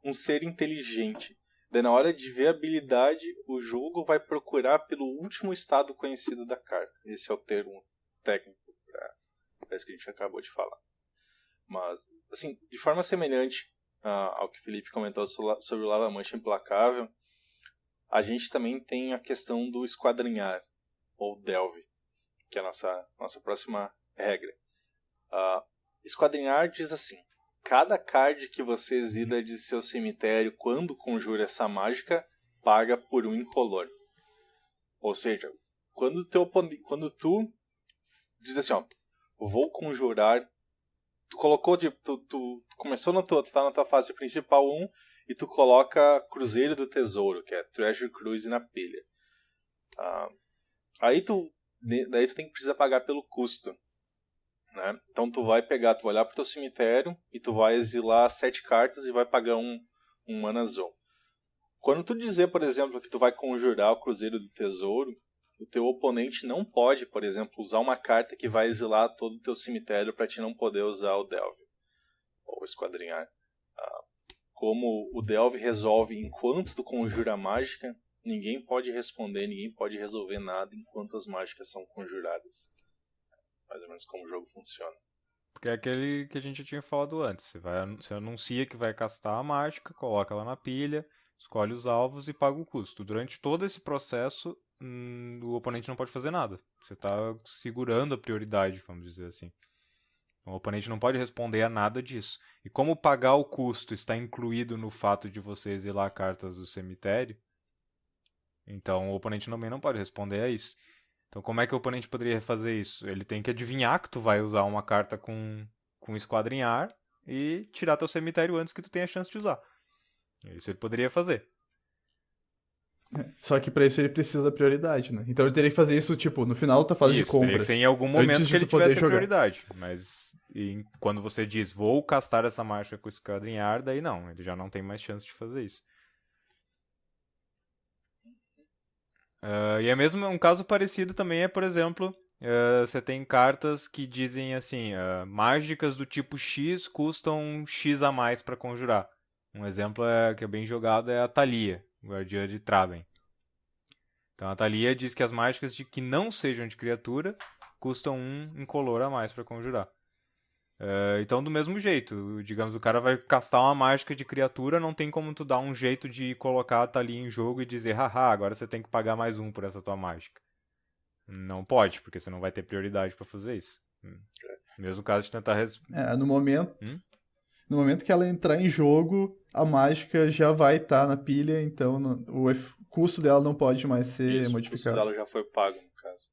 um ser inteligente. Daí na hora de ver a habilidade, o jogo vai procurar pelo último estado conhecido da carta. Esse é o termo técnico para isso que a gente acabou de falar. Mas, assim, de forma semelhante ao que o Felipe comentou sobre o Lava Mancha Implacável, a gente também tem a questão do esquadrinhar, ou delve, que é a nossa próxima regra. Esquadrinhar diz assim: cada card que você exila de seu cemitério quando conjura essa mágica, paga por um incolor. Ou seja, quando tu diz assim, ó, vou conjurar, tu colocou, tu começou tu tá na tua fase principal 1 e tu coloca Cruzeiro do Tesouro, que é Treasure Cruise na pilha. Daí tu precisa pagar pelo custo. Né? Então tu vai olhar pro teu cemitério e tu vai exilar 7 cartas e vai pagar um mana azul. Quando tu dizer, por exemplo, que tu vai conjurar o Cruzeiro do Tesouro, o teu oponente não pode, por exemplo, usar uma carta que vai exilar todo o teu cemitério para te não poder usar o Delve ou esquadrinhar. Como o Delve resolve enquanto tu conjura a mágica, ninguém pode responder, ninguém pode resolver nada enquanto as mágicas são conjuradas. Mais ou menos como o jogo funciona. Porque é aquele que a gente já tinha falado antes. Você anuncia que vai castar a mágica, coloca ela na pilha, escolhe os alvos e paga o custo. Durante todo esse processo, o oponente não pode fazer nada. Você está segurando a prioridade, vamos dizer assim. O oponente não pode responder a nada disso. E como pagar o custo está incluído no fato de você exilar cartas do cemitério, então o oponente também não pode responder a isso. Então como é que o oponente poderia fazer isso? Ele tem que adivinhar que tu vai usar uma carta com esquadrinhar e tirar teu cemitério antes que tu tenha a chance de usar. Isso ele poderia fazer. Só que pra isso ele precisa da prioridade, né? Então ele teria que fazer isso, tipo, no final da fase de compras. Teria que ser em algum momento que ele tivesse a jogar. prioridade. Mas quando você diz, vou castar essa mágica com esquadrinhar, daí não. Ele já não tem mais chance de fazer isso. E é mesmo um caso parecido também por exemplo, você tem cartas que dizem assim, mágicas do tipo X custam X a mais para conjurar. Um exemplo que é bem jogado é a Thalia, Guardiã de Traben. Então a Thalia diz que as mágicas que não sejam de criatura custam 1 incolor a mais para conjurar. Então do mesmo jeito, digamos, o cara vai castar uma mágica de criatura, não tem como tu dar um jeito de colocar a Thalia em jogo e dizer, haha, agora você tem que pagar mais 1 por essa tua mágica. Não pode, porque você não vai ter prioridade para fazer isso. Mesmo caso de tentar... No momento que ela entrar em jogo, a mágica já vai estar na pilha, então o custo dela não pode mais ser modificado. O custo dela já foi pago, no caso.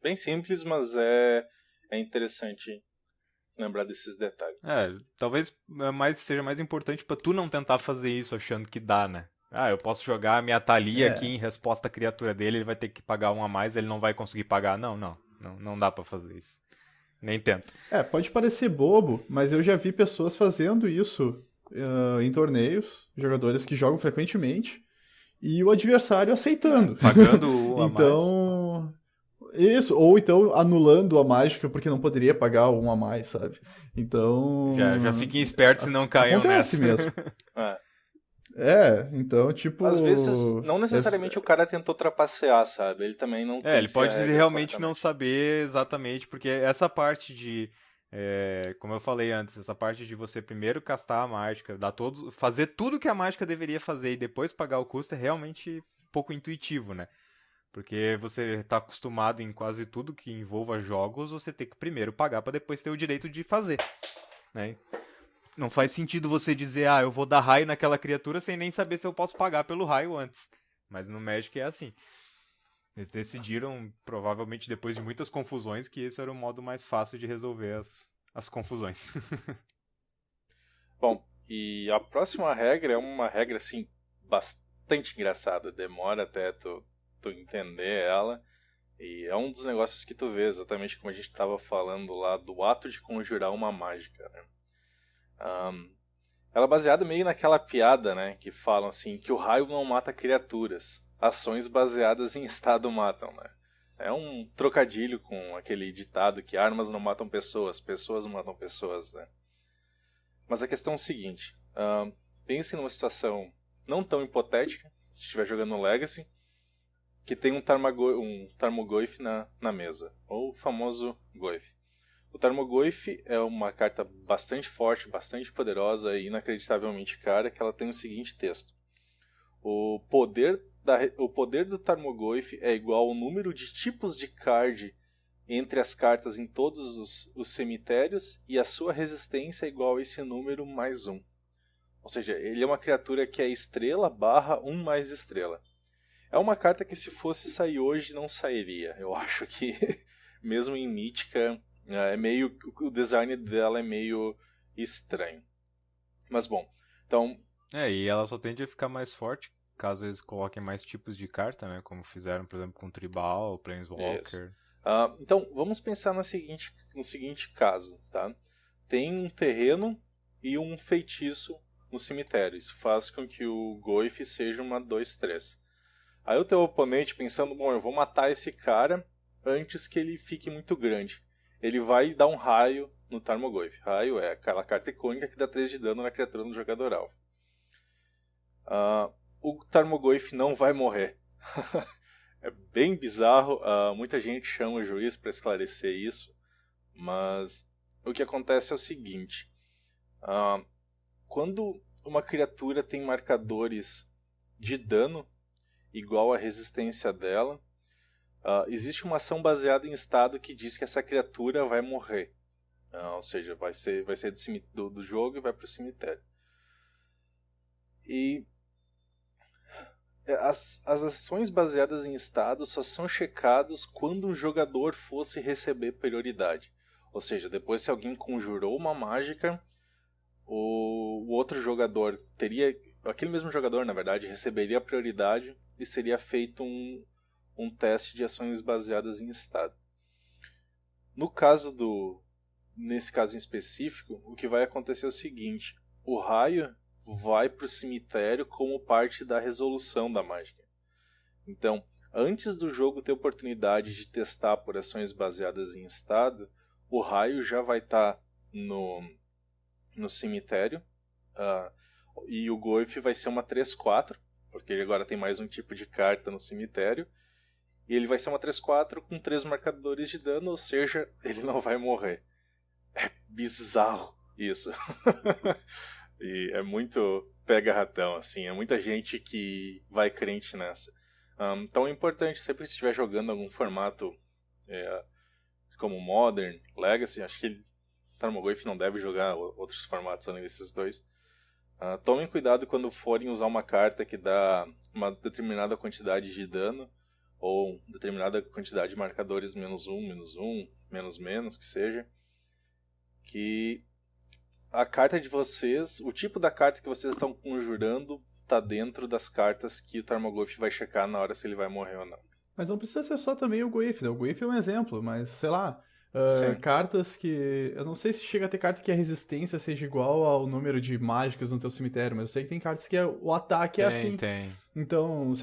Bem simples, mas é interessante lembrar desses detalhes. Talvez seja mais importante pra tu não tentar fazer isso achando que dá, né? Eu posso jogar a minha Thalia aqui em resposta à criatura dele, ele vai ter que pagar 1 a mais, ele não vai conseguir pagar. Não dá pra fazer isso. Nem tenta. Pode parecer bobo, mas eu já vi pessoas fazendo isso em torneios, jogadores que jogam frequentemente, e o adversário aceitando. Pagando a então... mais. Isso, ou então anulando a mágica porque não poderia pagar 1 a mais, sabe? Então... Já fiquem espertos e não caiam acontece nessa. mesmo. Então, tipo... Às vezes, não necessariamente o cara tentou trapacear, sabe? Ele também não... ele pode realmente não saber exatamente, porque essa parte de... como eu falei antes, essa parte de você primeiro castar a mágica, fazer tudo que a mágica deveria fazer e depois pagar o custo é realmente pouco intuitivo, né? Porque você está acostumado em quase tudo que envolva jogos, você tem que primeiro pagar para depois ter o direito de fazer, né? Não faz sentido você dizer, eu vou dar raio naquela criatura sem nem saber se eu posso pagar pelo raio antes. Mas no Magic é assim. Eles decidiram, provavelmente depois de muitas confusões, que esse era o modo mais fácil de resolver as confusões. Bom, e a próxima regra é uma regra, assim, bastante engraçada. Demora até tu entender ela. E é um dos negócios que tu vê, exatamente como a gente estava falando lá, do ato de conjurar uma mágica, né? Ela é baseada meio naquela piada, né, que falam assim, que o raio não mata criaturas, ações baseadas em estado matam, né? É um trocadilho com aquele ditado que armas não matam pessoas, pessoas não matam pessoas, né? Mas a questão é o seguinte, pense numa situação não tão hipotética, se estiver jogando Legacy, que tem um Tarmogoyf na mesa, ou o famoso Goyf. O Tarmogoyf é uma carta bastante forte, bastante poderosa e inacreditavelmente cara, que ela tem o seguinte texto. O poder do Tarmogoyf é igual ao número de tipos de card entre as cartas em todos os cemitérios e a sua resistência é igual a esse número mais 1. Ou seja, ele é uma criatura que é estrela / 1 mais estrela. É uma carta que se fosse sair hoje não sairia. Eu acho que mesmo em Mítica o design dela é meio estranho. Mas bom, então... E ela só tende a ficar mais forte caso eles coloquem mais tipos de carta, né? Como fizeram, por exemplo, com Tribal, Planeswalker. Então, vamos pensar no seguinte caso, tá? Tem um terreno e um feitiço no cemitério. Isso faz com que o Goyf seja uma 2/3. Aí o teu oponente pensando, bom, eu vou matar esse cara antes que ele fique muito grande. Ele vai dar um raio no Tarmogoyf. Raio é aquela carta icônica que dá 3 de dano na criatura do jogador alvo. O Tarmogoyf não vai morrer. É bem bizarro. Muita gente chama o juiz para esclarecer isso. Mas o que acontece é o seguinte. Quando uma criatura tem marcadores de dano igual à resistência dela, existe uma ação baseada em estado que diz que essa criatura vai morrer. Ou seja, vai ser do jogo e vai para o cemitério. E as ações baseadas em estado só são checadas quando o jogador fosse receber prioridade. Ou seja, depois que alguém conjurou uma mágica, o outro jogador aquele mesmo jogador, na verdade, receberia a prioridade e seria feito um teste de ações baseadas em estado. Nesse caso em específico, o que vai acontecer é o seguinte: o raio vai para o cemitério como parte da resolução da mágica. Então, antes do jogo ter oportunidade de testar por ações baseadas em estado, o raio já vai estar no cemitério, e o Goyf vai ser uma 3/4, porque ele agora tem mais um tipo de carta no cemitério, e ele vai ser uma 3/4 com 3 marcadores de dano, ou seja, ele não vai morrer. É bizarro isso. E é muito pega-ratão, assim, é muita gente que vai crente nessa. Então é importante, sempre que estiver jogando algum formato como Modern, Legacy, acho que Tarmogoyf não deve jogar outros formatos além desses dois. Tomem cuidado quando forem usar uma carta que dá uma determinada quantidade de dano, ou determinada quantidade de marcadores -1, -1, que seja, que a carta de vocês, o tipo da carta que vocês estão conjurando, tá dentro das cartas que o Tarmogoyf vai checar na hora se ele vai morrer ou não. Mas não precisa ser só também o Goyf, né? O Goyf é um exemplo, mas sei lá, cartas que... Eu não sei se chega a ter carta que a resistência seja igual ao número de mágicas no teu cemitério, mas eu sei que tem cartas que o ataque é assim. Tem. Então,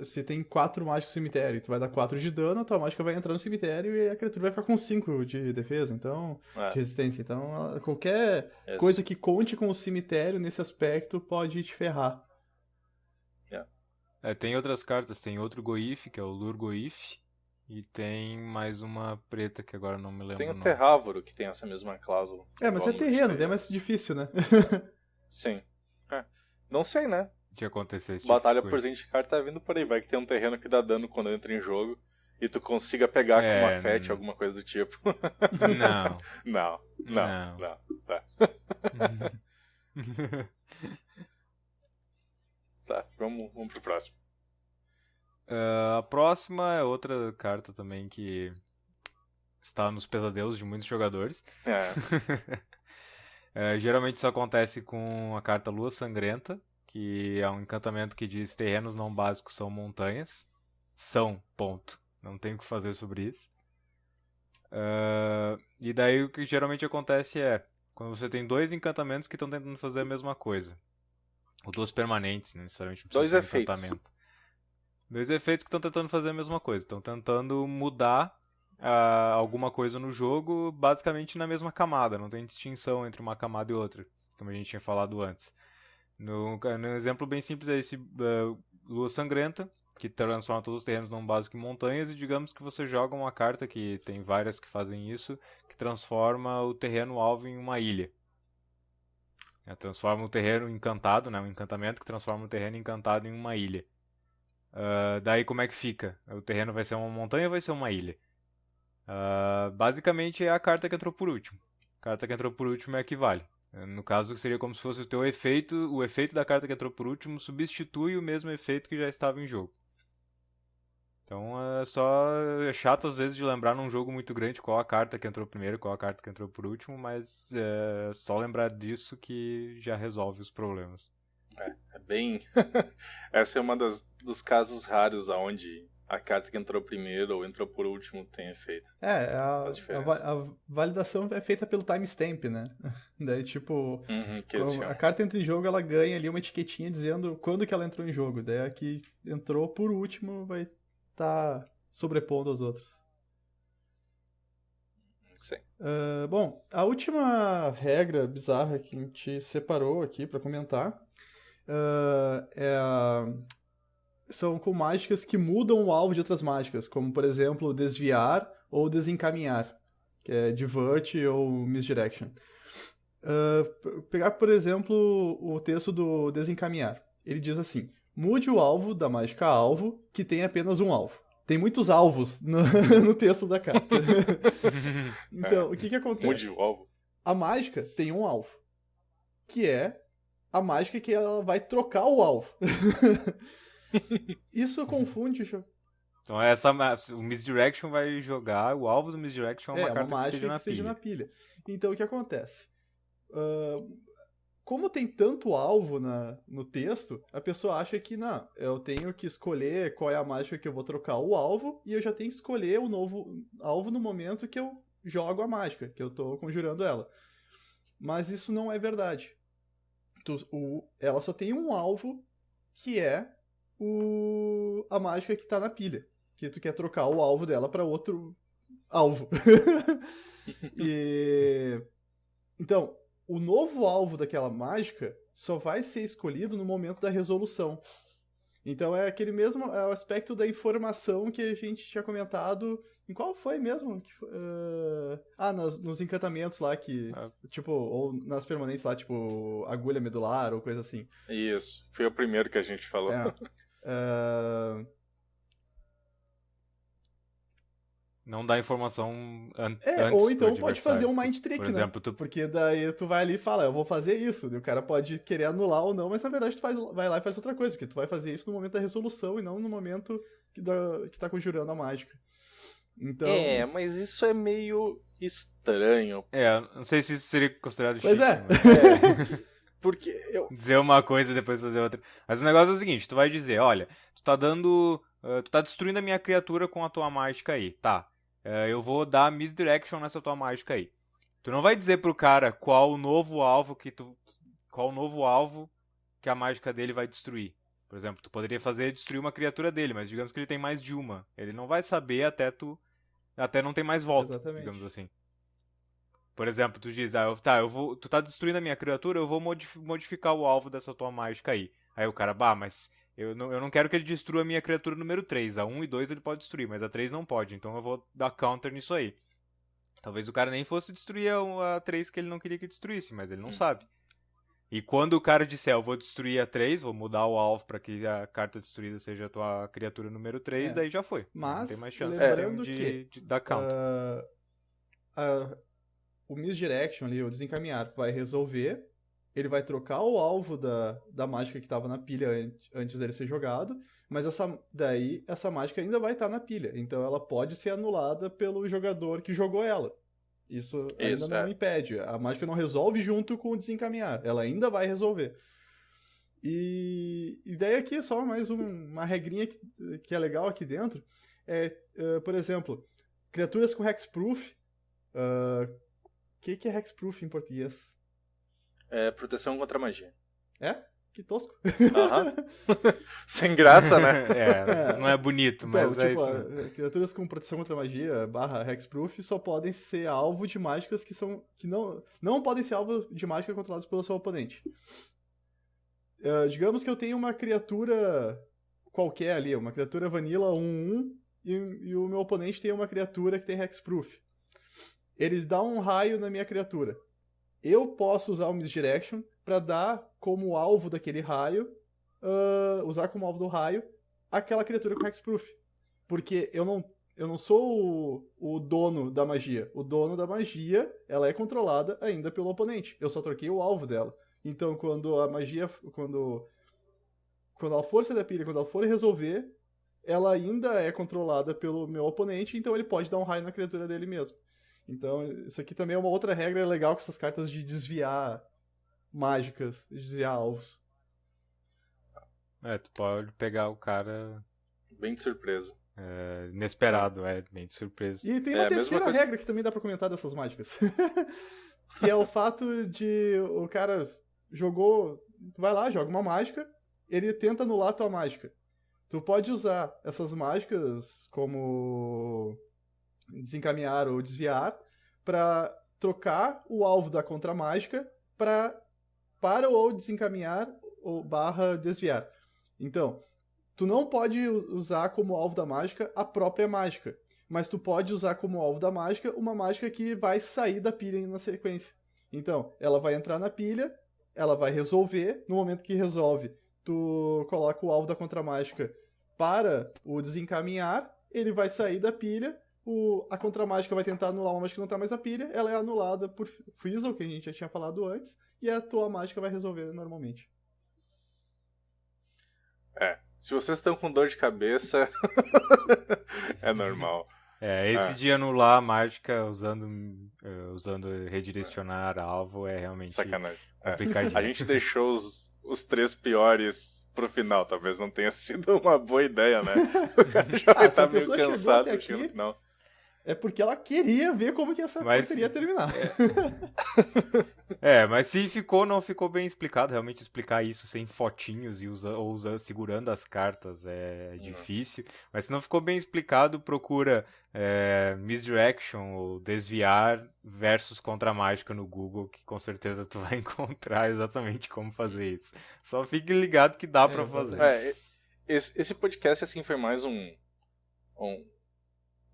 se tem 4 mágicas no cemitério e tu vai dar 4 de dano, a tua mágica vai entrar no cemitério e a criatura vai ficar com 5 de defesa, então, de resistência. Então, qualquer coisa que conte com o cemitério nesse aspecto pode te ferrar. Tem outras cartas, tem outro Goyf, que é o Lurgoyf, e tem mais uma preta que agora não me lembro. Tem o Terrávoro, que tem essa mesma cláusula. Mas é terreno, daí é mais difícil, né? Sim. Não sei, né? De acontecer esse Batalha tipo de por coisa. Zendikar tá vindo por aí. Vai que tem um terreno que dá dano quando entra em jogo e tu consiga pegar com uma fete, alguma coisa do tipo. Não. Não. Tá. Tá, vamos pro próximo. A próxima é outra carta também que está nos pesadelos de muitos jogadores. Geralmente isso acontece com a carta Lua Sangrenta, que é um encantamento que diz terrenos não básicos são montanhas. São, ponto. Não tem o que fazer sobre isso. E daí o que geralmente acontece é quando você tem 2 encantamentos que estão tentando fazer a mesma coisa. Ou 2 permanentes, né? Necessariamente não precisa ser um encantamento. 2 efeitos que estão tentando fazer a mesma coisa. Estão tentando mudar alguma coisa no jogo, basicamente na mesma camada. Não tem distinção entre uma camada e outra, como a gente tinha falado antes. No exemplo bem simples é esse Lua Sangrenta, que transforma todos os terrenos num básico em montanhas, e digamos que você joga uma carta, que tem várias que fazem isso, que transforma o terreno alvo em uma ilha. Transforma o terreno encantado, né, um encantamento que transforma o terreno encantado em uma ilha. Daí como é que fica? O terreno vai ser uma montanha ou vai ser uma ilha? Basicamente é a carta que entrou por último. A carta que entrou por último é a que vale. No caso, seria como se fosse o teu efeito. O efeito da carta que entrou por último substitui o mesmo efeito que já estava em jogo. Então é chato às vezes de lembrar num jogo muito grande qual a carta que entrou primeiro, qual a carta que entrou por último, mas é só lembrar disso que já resolve os problemas. É bem... Essa é uma dos casos raros onde a carta que entrou primeiro ou entrou por último tem efeito. A validação é feita pelo timestamp, né? Daí, tipo, a carta entra em jogo, ela ganha ali uma etiquetinha dizendo quando que ela entrou em jogo. Daí a que entrou por último vai estar sobrepondo as outras. Sim. Bom, a última regra bizarra que a gente separou aqui pra comentar são com mágicas que mudam o alvo de outras mágicas, como, por exemplo, desviar ou desencaminhar, que é divert ou misdirection. Pegar, por exemplo, o texto do desencaminhar. Ele diz assim: mude o alvo da mágica alvo, que tem apenas um alvo. Tem muitos alvos no texto da carta. Então, o que acontece? Mude o alvo. A mágica tem um alvo, que é a mágica que ela vai trocar o alvo. Isso confunde. Então o Misdirection vai jogar, o alvo do Misdirection é uma carta que esteja na pilha. Então o que acontece? Como tem tanto alvo no texto, a pessoa acha que não, eu tenho que escolher qual é a mágica que eu vou trocar o alvo, e eu já tenho que escolher o novo alvo no momento que eu jogo a mágica, que eu tô conjurando ela. Mas isso não é verdade. Ela só tem um alvo, que é a mágica que tá na pilha. Que tu quer trocar o alvo dela para outro alvo. Então, o novo alvo daquela mágica só vai ser escolhido no momento da resolução. Então é aquele mesmo aspecto da informação que a gente tinha comentado. Em qual foi mesmo? Nos encantamentos lá que... Tipo, ou nas permanentes lá, tipo, agulha medular ou coisa assim. Isso, foi o primeiro que a gente falou. Não dá informação antes. Ou então pode fazer um mind trick, por exemplo, né? Porque daí tu vai ali e fala, eu vou fazer isso. E o cara pode querer anular ou não, mas na verdade tu vai lá e faz outra coisa. Porque tu vai fazer isso no momento da resolução e não no momento que tá conjurando a mágica. Então... mas isso é meio estranho. Não sei se isso seria considerado cheat. Pois mas... Porque dizer uma coisa e depois fazer outra. Mas o negócio é o seguinte, tu vai dizer, olha, tu tá destruindo a minha criatura com a tua mágica aí, tá? Eu vou dar misdirection nessa tua mágica aí. Tu não vai dizer pro cara qual o novo alvo que a mágica dele vai destruir. Por exemplo, tu poderia destruir uma criatura dele, mas digamos que ele tem mais de uma. Ele não vai saber até não tem mais volta, Exatamente. Digamos assim. Por exemplo, tu diz, tu tá destruindo a minha criatura, eu vou modificar o alvo dessa tua mágica aí. Aí o cara, mas eu não quero que ele destrua a minha criatura número 3. A 1 e 2 ele pode destruir, mas a 3 não pode. Então eu vou dar counter nisso aí. Talvez o cara nem fosse destruir a 3 que ele não queria que destruísse, mas ele não sabe. E quando o cara disser, eu vou destruir a 3, vou mudar o alvo para que a carta destruída seja a tua criatura número 3, daí já foi. Mas, não tem mais chance de dar counter. O misdirection ali, o desencaminhar, vai resolver. Ele vai trocar o alvo da mágica que estava na pilha antes dele ser jogado, mas essa mágica ainda vai estar na pilha. Então ela pode ser anulada pelo jogador que jogou ela. Isso ainda não impede. A mágica não resolve junto com o desencaminhar. Ela ainda vai resolver. E daí aqui só mais uma regrinha que é legal aqui dentro. Por exemplo, criaturas com hexproof. O que é hexproof em português? Proteção contra magia. Que tosco. Sem graça, né? Não é bonito, mas então, é isso. Criaturas com proteção contra magia / hexproof só podem ser alvo de mágicas que não podem ser alvo de mágica controladas pelo seu oponente. Digamos que eu tenho uma criatura qualquer ali, uma criatura vanilla 1/1, e o meu oponente tem uma criatura que tem hexproof. Ele dá um raio na minha criatura. Eu posso usar o Misdirection para dar como alvo daquele raio, usar como alvo do raio aquela criatura com hexproof. Porque eu não sou o dono da magia. O dono da magia, ela é controlada ainda pelo oponente. Eu só troquei o alvo dela. Então, quando a magia... Quando a força da pilha, quando ela for resolver, ela ainda é controlada pelo meu oponente, então ele pode dar um raio na criatura dele mesmo. Então, isso aqui também é uma outra regra legal com essas cartas de desviar mágicas, de desviar alvos. Tu pode pegar o cara... Bem de surpresa. Inesperado, bem de surpresa. E tem uma terceira regra que também dá pra comentar dessas mágicas. Que é o fato de o cara jogou... Tu vai lá, joga uma mágica, ele tenta anular a tua mágica. Tu pode usar essas mágicas como desencaminhar ou desviar para trocar o alvo da contra-mágica para ou desencaminhar ou /desviar. Então, tu não pode usar como alvo da mágica a própria mágica, mas tu pode usar como alvo da mágica uma mágica que vai sair da pilha na sequência. Então, ela vai entrar na pilha, ela vai resolver, no momento que resolve, tu coloca o alvo da contra-mágica para o desencaminhar, ele vai sair da pilha, a contra-mágica vai tentar anular uma mágica que não está mais na pilha, ela é anulada por Frizzle, que a gente já tinha falado antes, e a tua mágica vai resolver normalmente. Se vocês estão com dor de cabeça, é normal. Esse de anular a mágica usando redirecionar alvo é realmente sacanagem. complicadinho. A gente deixou os 3 piores pro final, talvez não tenha sido uma boa ideia, né? O cara já vai estar meio cansado no final. É porque ela queria ver como que essa coisa iria terminar. Mas se não ficou bem explicado, realmente explicar isso sem fotinhos e segurando as cartas é difícil. Mas se não ficou bem explicado, procura Misdirection ou Desviar versus Contra-Mágica no Google, que com certeza tu vai encontrar exatamente como fazer isso. Só fique ligado que dá pra fazer. Esse podcast assim foi mais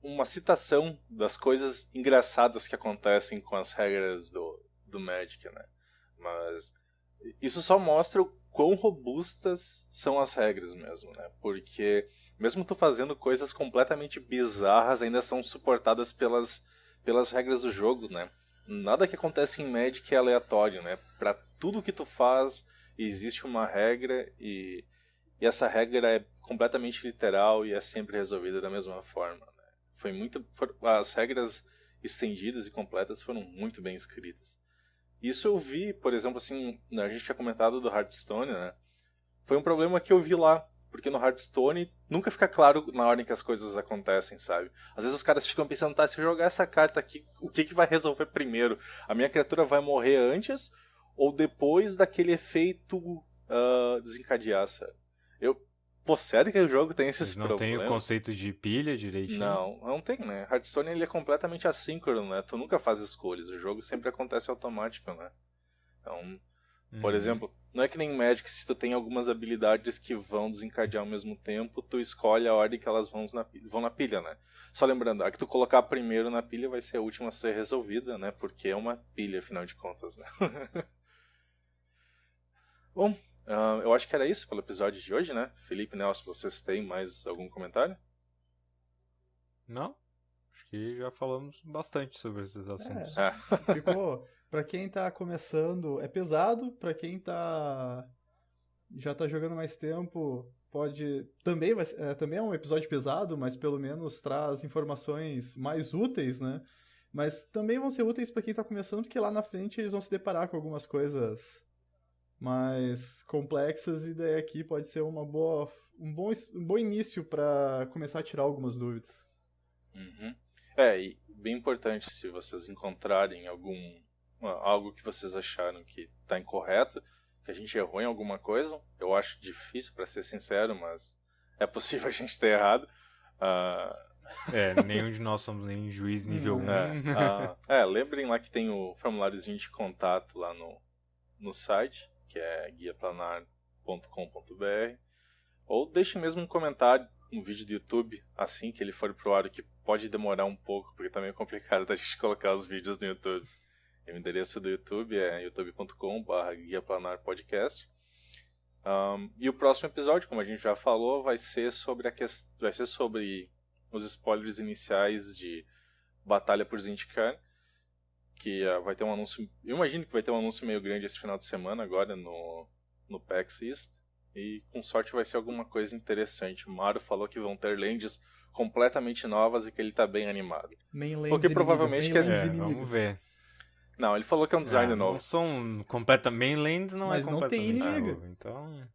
uma citação das coisas engraçadas que acontecem com as regras do Magic, né? Mas isso só mostra o quão robustas são as regras mesmo, né? Porque mesmo tu fazendo coisas completamente bizarras, ainda são suportadas pelas regras do jogo, né? Nada que acontece em Magic é aleatório, né? Pra tudo que tu faz, existe uma regra e essa regra é completamente literal e é sempre resolvida da mesma forma. As regras estendidas e completas foram muito bem escritas. Isso eu vi, por exemplo, assim, a gente tinha comentado do Hearthstone, né? Foi um problema que eu vi lá, porque no Hearthstone nunca fica claro na ordem que as coisas acontecem, sabe? Às vezes os caras ficam pensando, se eu jogar essa carta aqui, o que vai resolver primeiro? A minha criatura vai morrer antes ou depois daquele efeito desencadear, sabe? Sério que o jogo tem esses problemas? Não tem o conceito de pilha direitinho? Não tem, né? Hearthstone ele é completamente assíncrono, né? Tu nunca faz escolhas, o jogo sempre acontece automático, né? Então, por exemplo, não é que nem Magic, se tu tem algumas habilidades que vão desencadear ao mesmo tempo, tu escolhe a ordem que elas vão na pilha, né? Só lembrando, a que tu colocar primeiro na pilha vai ser a última a ser resolvida, né? Porque é uma pilha, afinal de contas, né? Bom, eu acho que era isso pelo episódio de hoje, né? Felipe, Nelson, vocês têm mais algum comentário? Não? Acho que já falamos bastante sobre esses assuntos. Ficou, pra quem tá começando, é pesado, pra quem já tá jogando mais tempo, também é um episódio pesado, mas pelo menos traz informações mais úteis, né? Mas também vão ser úteis pra quem tá começando, porque lá na frente eles vão se deparar com algumas coisas mais complexas, e daí aqui pode ser um bom início para começar a tirar algumas dúvidas. E bem importante, se vocês encontrarem algo que vocês acharam que está incorreto, que a gente errou em alguma coisa, eu acho difícil, para ser sincero, mas é possível a gente ter errado. Nenhum de nós somos nem juiz nível 1. Lembrem lá que tem o formuláriozinho de contato lá no site, que é guiaplanar.com.br, ou deixem mesmo um comentário, um vídeo do YouTube, assim que ele for pro ar, que pode demorar um pouco, porque também é complicado da gente colocar os vídeos no YouTube. O endereço do YouTube é youtube.com/guiaplanarpodcast. E o próximo episódio, como a gente já falou, vai ser sobre os spoilers iniciais de Batalha por Zendikar, que vai ter um anúncio, eu imagino que vai ter um anúncio meio grande esse final de semana agora no PAX East, e com sorte vai ser alguma coisa interessante. O Mario falou que vão ter lands completamente novas e que ele tá bem animado. Porque provavelmente vamos ver. Não, ele falou que é um design novo. Não são completamente mainlands, mas é não tem completamente inimigo. novo. Então,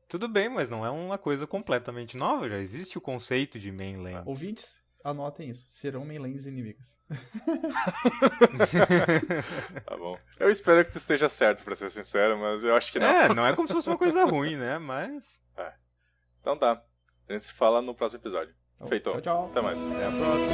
tudo bem, mas não é uma coisa completamente nova. Já existe o conceito de mainlands. Ouvintes, anotem isso. Serão mainlands inimigas. Tá bom. Eu espero que tu esteja certo, pra ser sincero, mas eu acho que não. Não é como se fosse uma coisa ruim, né? Mas... Então tá. A gente se fala no próximo episódio. Então, Feito. Tchau, tchau. Até mais. Até a próxima.